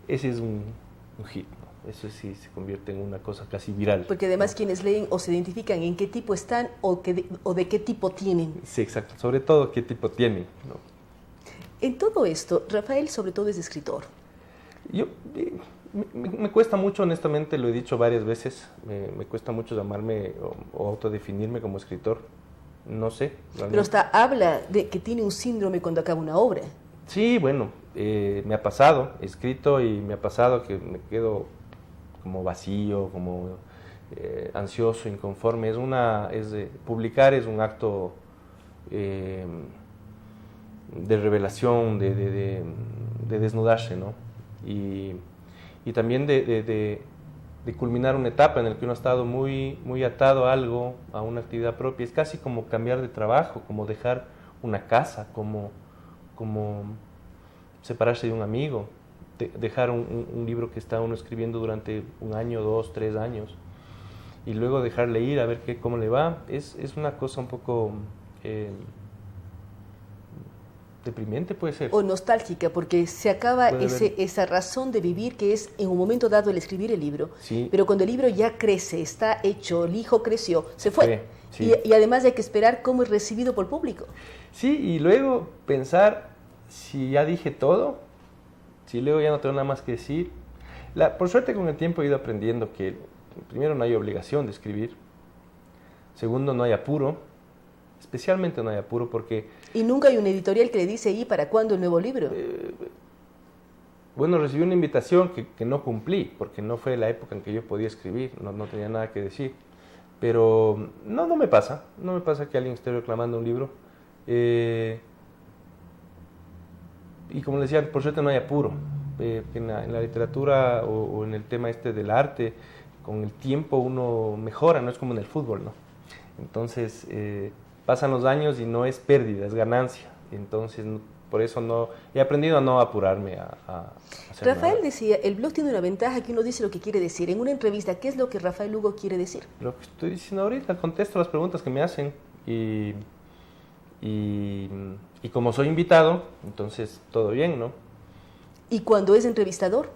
Ese es un hit, ¿no? Eso sí se convierte en una cosa casi viral. Porque además quienes leen o se identifican en qué tipo están o de qué tipo tienen. Sí, exacto. Sobre todo qué tipo tienen, ¿no? En todo esto, Rafael sobre todo es escritor. Me cuesta mucho, honestamente, lo he dicho varias veces, me cuesta mucho llamarme o autodefinirme como escritor. No sé. Realmente. Pero hasta habla de que tiene un síndrome cuando acaba una obra. Sí, bueno, me ha pasado, he escrito y me ha pasado que me quedo como vacío, como ansioso, inconforme. Publicar es un acto de revelación, de desnudarse, ¿no? Y también de culminar una etapa en la que uno ha estado muy, muy atado a algo, a una actividad propia. Es casi como cambiar de trabajo, como dejar una casa, como separarse de un amigo, dejar un libro que está uno escribiendo durante 1 año, 2, 3 años, y luego dejarle ir a ver cómo le va. Es una cosa un poco deprimente, puede ser. O nostálgica, porque se acaba esa razón de vivir que es en un momento dado el escribir el libro. Sí. Pero cuando el libro ya crece, está hecho, el hijo creció, se fue. Sí. Y además hay que esperar cómo es recibido por el público. Sí, y luego pensar si ya dije todo, si luego ya no tengo nada más que decir. Por suerte con el tiempo he ido aprendiendo que primero no hay obligación de escribir, segundo no hay apuro, especialmente no hay apuro porque... Y nunca hay un editorial que le dice, ¿y para cuándo el nuevo libro? Bueno, recibí una invitación que no cumplí, porque no fue la época en que yo podía escribir, no tenía nada que decir. Pero no me pasa que alguien esté reclamando un libro. Y como les decía, por suerte no hay apuro. En la literatura o en el tema del arte, con el tiempo uno mejora, no es como en el fútbol, ¿no? Entonces, pasan los años y no es pérdida, es ganancia. Entonces, por eso he aprendido a no apurarme a hacer Rafael nada. decía, el blog tiene una ventaja que uno dice lo que quiere decir. En una entrevista, ¿qué es lo que Rafael Lugo quiere decir? Lo que estoy diciendo ahorita, contesto las preguntas que me hacen y como soy invitado, entonces todo bien, ¿no? ¿Y cuando es entrevistador?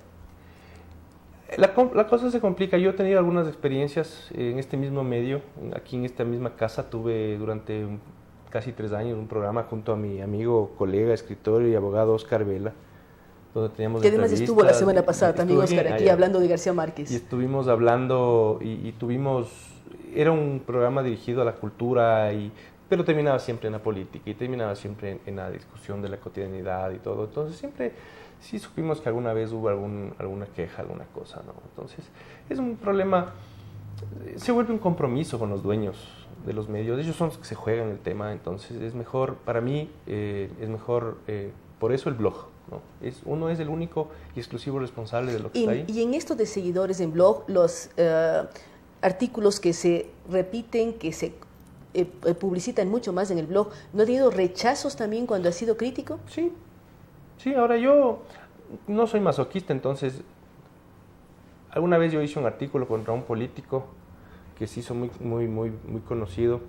La cosa se complica. Yo he tenido algunas experiencias en este mismo medio. Aquí en esta misma casa tuve durante casi 3 años un programa junto a mi amigo, colega, escritor y abogado Oscar Vela, donde teníamos que además estuvo la semana pasada también Oscar aquí hablando de García Márquez. Y estuvimos hablando era un programa dirigido a la cultura, pero terminaba siempre en la política y terminaba siempre en la discusión de la cotidianidad y todo. Entonces siempre sí supimos que alguna vez hubo alguna queja, alguna cosa, ¿no? Entonces es un problema, se vuelve un compromiso con los dueños de los medios. Ellos son los que se juegan el tema, entonces es mejor, para mí, por eso el blog, ¿no? Uno es el único y exclusivo responsable de lo que está ahí. Y en esto de seguidores en blog, los artículos que se repiten, que se publicitan mucho más en el blog, ¿no ha tenido rechazos también cuando ha sido crítico? Sí, ahora yo no soy masoquista, entonces alguna vez yo hice un artículo contra un político que se hizo muy conocido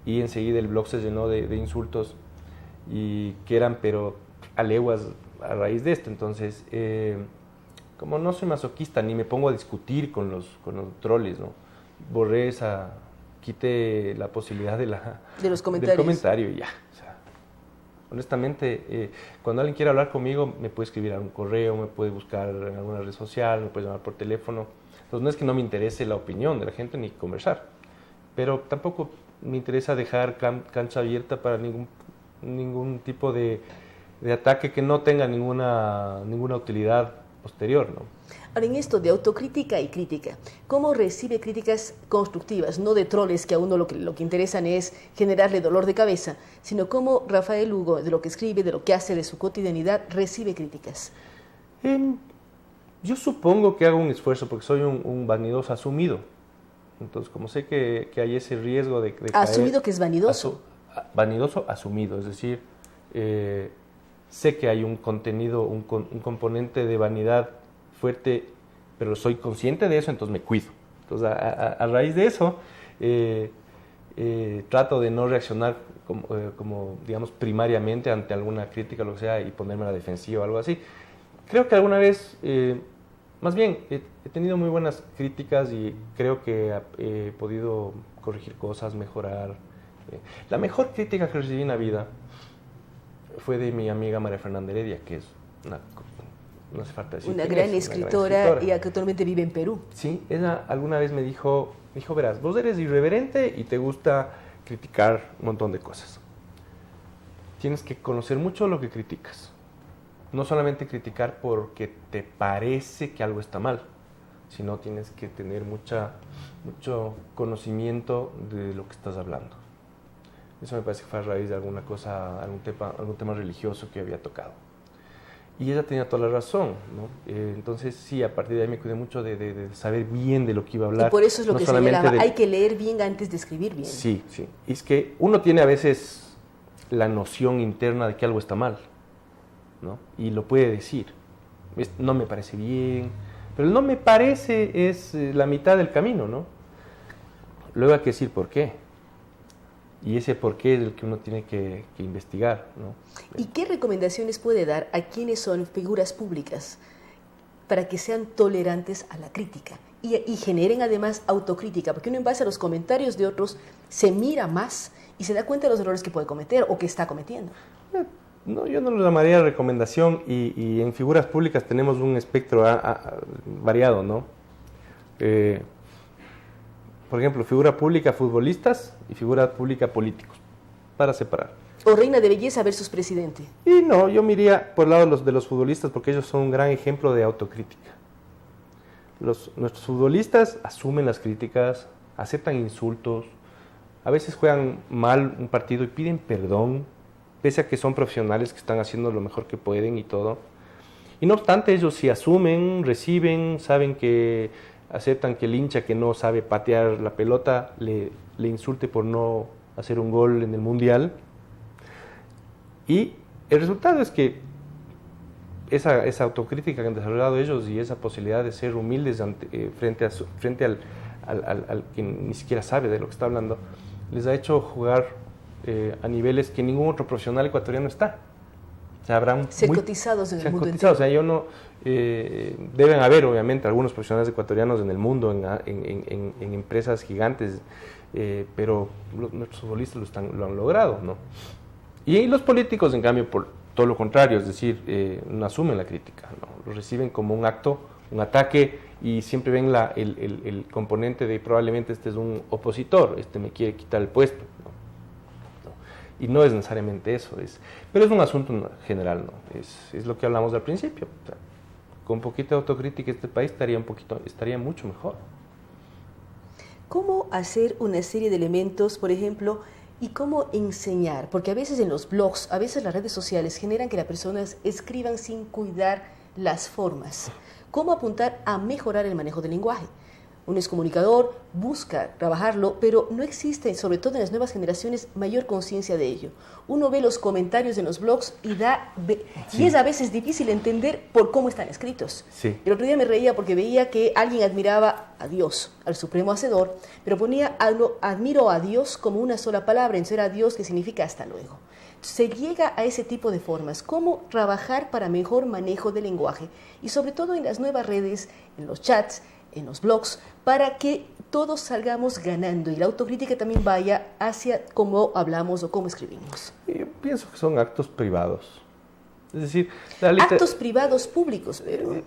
y enseguida el blog se llenó de insultos y que eran pero a leguas a raíz de esto. Entonces, como no soy masoquista ni me pongo a discutir con los troles, ¿no? Quité la posibilidad de los comentarios. del comentario y ya. O sea, honestamente, cuando alguien quiere hablar conmigo, me puede escribir a un correo, me puede buscar en alguna red social, me puede llamar por teléfono. Entonces no es que no me interese la opinión de la gente ni conversar, pero tampoco me interesa dejar cancha abierta para ningún tipo de ataque que no tenga ninguna utilidad posterior, ¿no? Ahora, en esto de autocrítica y crítica, ¿cómo recibe críticas constructivas, no de troles que a uno lo que interesan es generarle dolor de cabeza, sino cómo Rafael Hugo, de lo que escribe, de lo que hace, de su cotidianidad, recibe críticas? Yo supongo que hago un esfuerzo porque soy un vanidoso asumido. Entonces, como sé que hay ese riesgo de caer... ¿Asumido que es vanidoso? Vanidoso asumido, es decir, sé que hay un contenido, un componente de vanidad fuerte, pero soy consciente de eso, entonces me cuido. Entonces, a raíz de eso, trato de no reaccionar como, digamos, primariamente ante alguna crítica o lo que sea y ponerme a la defensiva o algo así. Creo que alguna vez, más bien, he tenido muy buenas críticas y creo que he podido corregir cosas, mejorar. La mejor crítica que recibí en la vida fue de mi amiga María Fernanda Heredia, que es no hace falta decir una gran escritora y que actualmente vive en Perú. Sí, ella alguna vez me dijo, verás, vos eres irreverente y te gusta criticar un montón de cosas. Tienes que conocer mucho lo que criticas. No solamente criticar porque te parece que algo está mal, sino tienes que tener mucho conocimiento de lo que estás hablando. Eso me parece que fue a raíz de alguna cosa, algún tema religioso que había tocado. Y ella tenía toda la razón, ¿no? Entonces, sí, a partir de ahí me cuidé mucho de saber bien de lo que iba a hablar. Y por eso es lo que señalaba, hay que leer bien antes de escribir bien. Sí, sí. Y es que uno tiene a veces la noción interna de que algo está mal, ¿no? Y lo puede decir. No me parece bien, pero el no me parece es la mitad del camino, ¿no? Luego hay que decir por qué. Y ese por qué es el que uno tiene que investigar, ¿no? ¿Y qué recomendaciones puede dar a quienes son figuras públicas para que sean tolerantes a la crítica y generen además autocrítica? Porque uno en base a los comentarios de otros se mira más y se da cuenta de los errores que puede cometer o que está cometiendo. No, yo no lo llamaría recomendación y en figuras públicas tenemos un espectro variado, ¿no? Por ejemplo, figura pública futbolistas y figura pública políticos, para separar. O reina de belleza versus presidente. Y no, yo me iría por el lado de los futbolistas porque ellos son un gran ejemplo de autocrítica. Nuestros futbolistas asumen las críticas, aceptan insultos, a veces juegan mal un partido y piden perdón, pese a que son profesionales que están haciendo lo mejor que pueden y todo. Y no obstante, ellos sí asumen, reciben, saben que aceptan que el hincha que no sabe patear la pelota le insulte por no hacer un gol en el Mundial. Y el resultado es que esa autocrítica que han desarrollado ellos y esa posibilidad de ser humildes frente al que ni siquiera sabe de lo que está hablando, les ha hecho jugar a niveles que ningún otro profesional ecuatoriano está. O sea, ser cotizados en el mundo entero. O sea, deben haber obviamente algunos profesionales ecuatorianos en el mundo, en empresas gigantes, pero nuestros futbolistas lo han logrado, ¿no? Y los políticos, en cambio, por todo lo contrario, es decir, no asumen la crítica, ¿no? Lo reciben como un acto, un ataque, y siempre ven el componente de probablemente este es un opositor, este me quiere quitar el puesto, ¿no? Y no es necesariamente eso, pero es un asunto general, ¿no? Es lo que hablamos al principio. O sea, con poquita autocrítica este país estaría mucho mejor. ¿Cómo hacer una serie de elementos, por ejemplo, y cómo enseñar? Porque a veces en los blogs, a veces las redes sociales generan que las personas escriban sin cuidar las formas. ¿Cómo apuntar a mejorar el manejo del lenguaje? Uno es comunicador, busca trabajarlo, pero no existe, sobre todo en las nuevas generaciones, mayor conciencia de ello. Uno ve los comentarios en los blogs y y es a veces difícil entender por cómo están escritos. Sí. El otro día me reía porque veía que alguien admiraba a Dios, al Supremo Hacedor, pero ponía admiro a Dios como una sola palabra, en ser a Dios que significa hasta luego. Se llega a ese tipo de formas. ¿Cómo trabajar para mejor manejo del lenguaje? Y sobre todo en las nuevas redes, en los chats, en los blogs, para que todos salgamos ganando y la autocrítica también vaya hacia cómo hablamos o cómo escribimos. Yo pienso que son actos privados. Es decir, actos privados públicos, pero...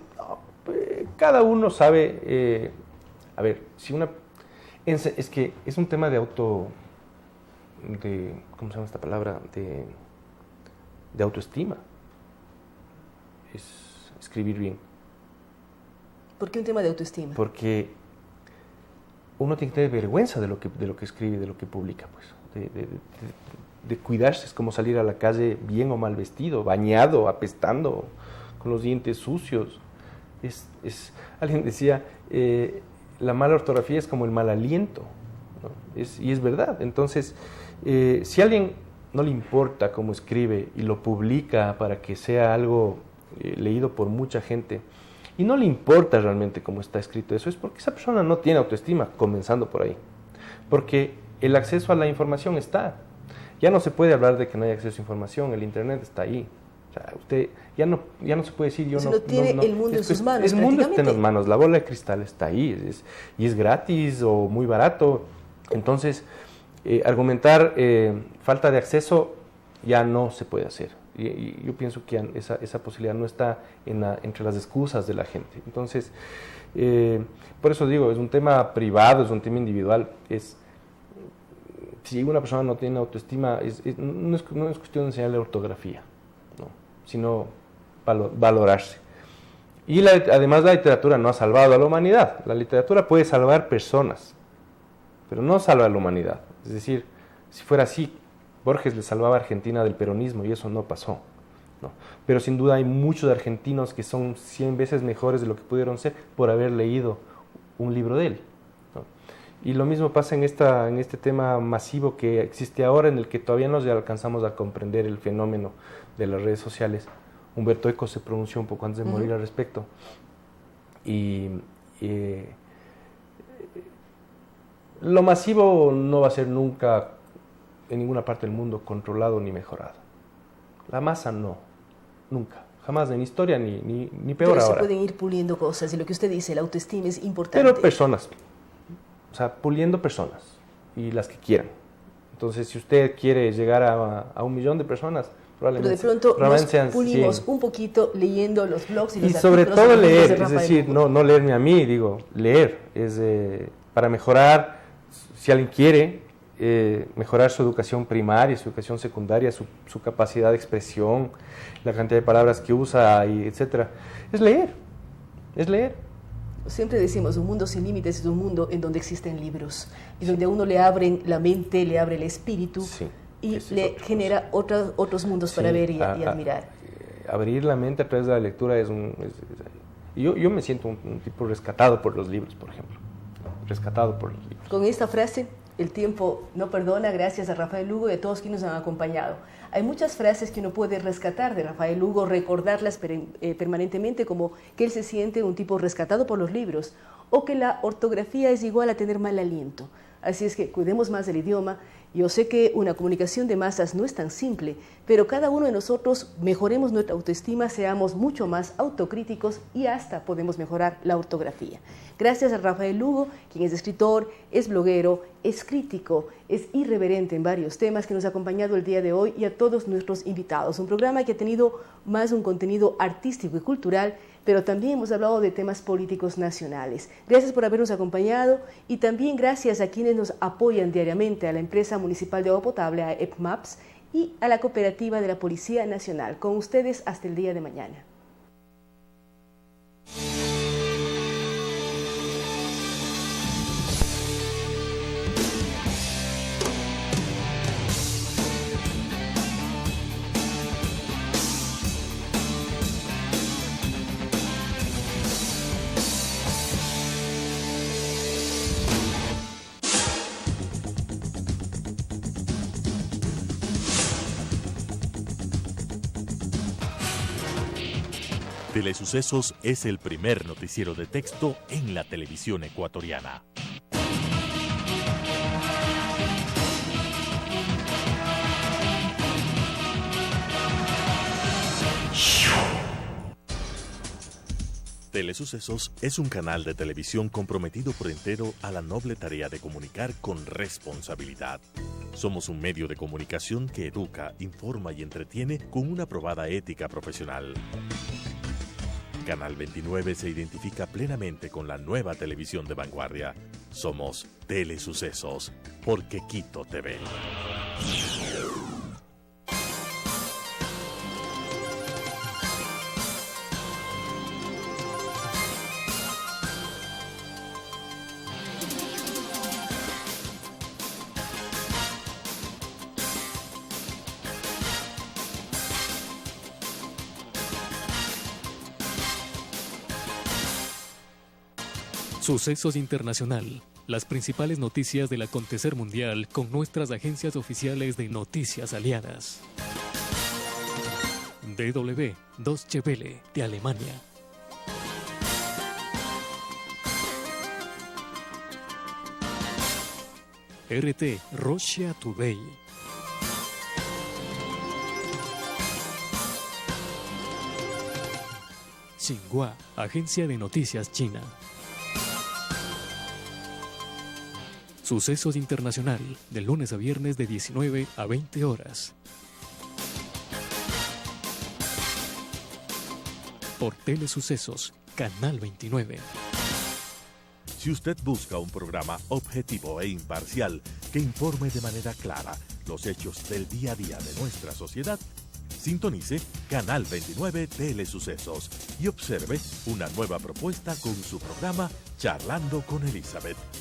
cada uno sabe... a ver, es que es un tema de ¿cómo se llama esta palabra? De autoestima. Es escribir bien. ¿Por qué un tema de autoestima? Porque uno tiene que tener vergüenza de lo que escribe, de lo que publica, pues. De cuidarse, es como salir a la calle bien o mal vestido, bañado, apestando, con los dientes sucios. Alguien decía, la mala ortografía es como el mal aliento, ¿no? Y es verdad. Entonces, si a alguien no le importa cómo escribe y lo publica para que sea algo leído por mucha gente, y no le importa realmente cómo está escrito eso, es porque esa persona no tiene autoestima, comenzando por ahí. Porque el acceso a la información está. Ya no se puede hablar de que no hay acceso a información, el Internet está ahí. O sea, usted ya no se puede decir yo no tiene el mundo en sus manos. El mundo está en las manos, la bola de cristal está ahí, y es gratis o muy barato. Entonces, argumentar falta de acceso ya no se puede hacer. Y yo pienso que esa posibilidad no está entre las excusas de la gente. Entonces, por eso digo, es un tema privado, es un tema individual. Si una persona no tiene autoestima, no es cuestión de enseñarle ortografía, ¿no? Sino valorarse. Y además la literatura no ha salvado a la humanidad. La literatura puede salvar personas, pero no salva a la humanidad. Es decir, si fuera así, Borges le salvaba a Argentina del peronismo y eso no pasó, ¿no? Pero sin duda hay muchos argentinos que son 100 veces mejores de lo que pudieron ser por haber leído un libro de él, ¿no? Y lo mismo pasa en este tema masivo que existe ahora, en el que todavía no alcanzamos a comprender el fenómeno de las redes sociales. Humberto Eco se pronunció un poco antes de morir al respecto. Y lo masivo no va a ser nunca en ninguna parte del mundo controlado ni mejorado. La masa no, nunca, jamás en historia ni peor pero ahora. se pueden ir puliendo cosas y lo que usted dice, la autoestima es importante. Pero personas, o sea, puliendo personas y las que quieran. Entonces, si usted quiere llegar a 1 millón de personas, probablemente, pero de pronto nos sean pulimos 100. Un poquito leyendo los blogs y los sobre artículos todo leer, de es decir, no leerme a mí, digo, leer es para mejorar, si alguien quiere mejorar su educación primaria, su educación secundaria, su capacidad de expresión, la cantidad de palabras que usa, y etcétera. Es leer. Siempre decimos, un mundo sin límites es un mundo en donde existen libros, y donde a uno le abren la mente, le abre el espíritu, sí, y le genera otros mundos para ver y admirar. Abrir la mente a través de la lectura yo me siento un tipo rescatado por los libros, por ejemplo. Rescatado por los libros. Con esta frase, el tiempo no perdona, gracias a Rafael Lugo y a todos quienes nos han acompañado. Hay muchas frases que uno puede rescatar de Rafael Lugo, recordarlas permanentemente, como que él se siente un tipo rescatado por los libros, o que la ortografía es igual a tener mal aliento. Así es que cuidemos más del idioma. Yo sé que una comunicación de masas no es tan simple, pero cada uno de nosotros mejoremos nuestra autoestima, seamos mucho más autocríticos y hasta podemos mejorar la ortografía. Gracias a Rafael Lugo, quien es escritor, es bloguero, es crítico, es irreverente en varios temas, que nos ha acompañado el día de hoy, y a todos nuestros invitados. Un programa que ha tenido más un contenido artístico y cultural, pero también hemos hablado de temas políticos nacionales. Gracias por habernos acompañado, y también gracias a quienes nos apoyan diariamente, a la empresa municipal de agua potable, a EPMAPS, y a la cooperativa de la Policía Nacional. Con ustedes hasta el día de mañana. Telesucesos es el primer noticiero de texto en la televisión ecuatoriana. Telesucesos es un canal de televisión comprometido por entero a la noble tarea de comunicar con responsabilidad. Somos un medio de comunicación que educa, informa y entretiene con una probada ética profesional. Canal 29 se identifica plenamente con la nueva televisión de vanguardia. Somos Telesucesos. porque Quito TV. Sucesos Internacional. Las principales noticias del acontecer mundial con nuestras agencias oficiales de noticias aliadas. DW, Deutsche Welle, de Alemania. RT, Russia Today. Xinhua, Agencia de Noticias China. Sucesos Internacional, de lunes a viernes de 19 a 20 horas. Por Telesucesos, Canal 29. Si usted busca un programa objetivo e imparcial que informe de manera clara los hechos del día a día de nuestra sociedad, sintonice Canal 29 Telesucesos y observe una nueva propuesta con su programa Charlando con Elizabeth.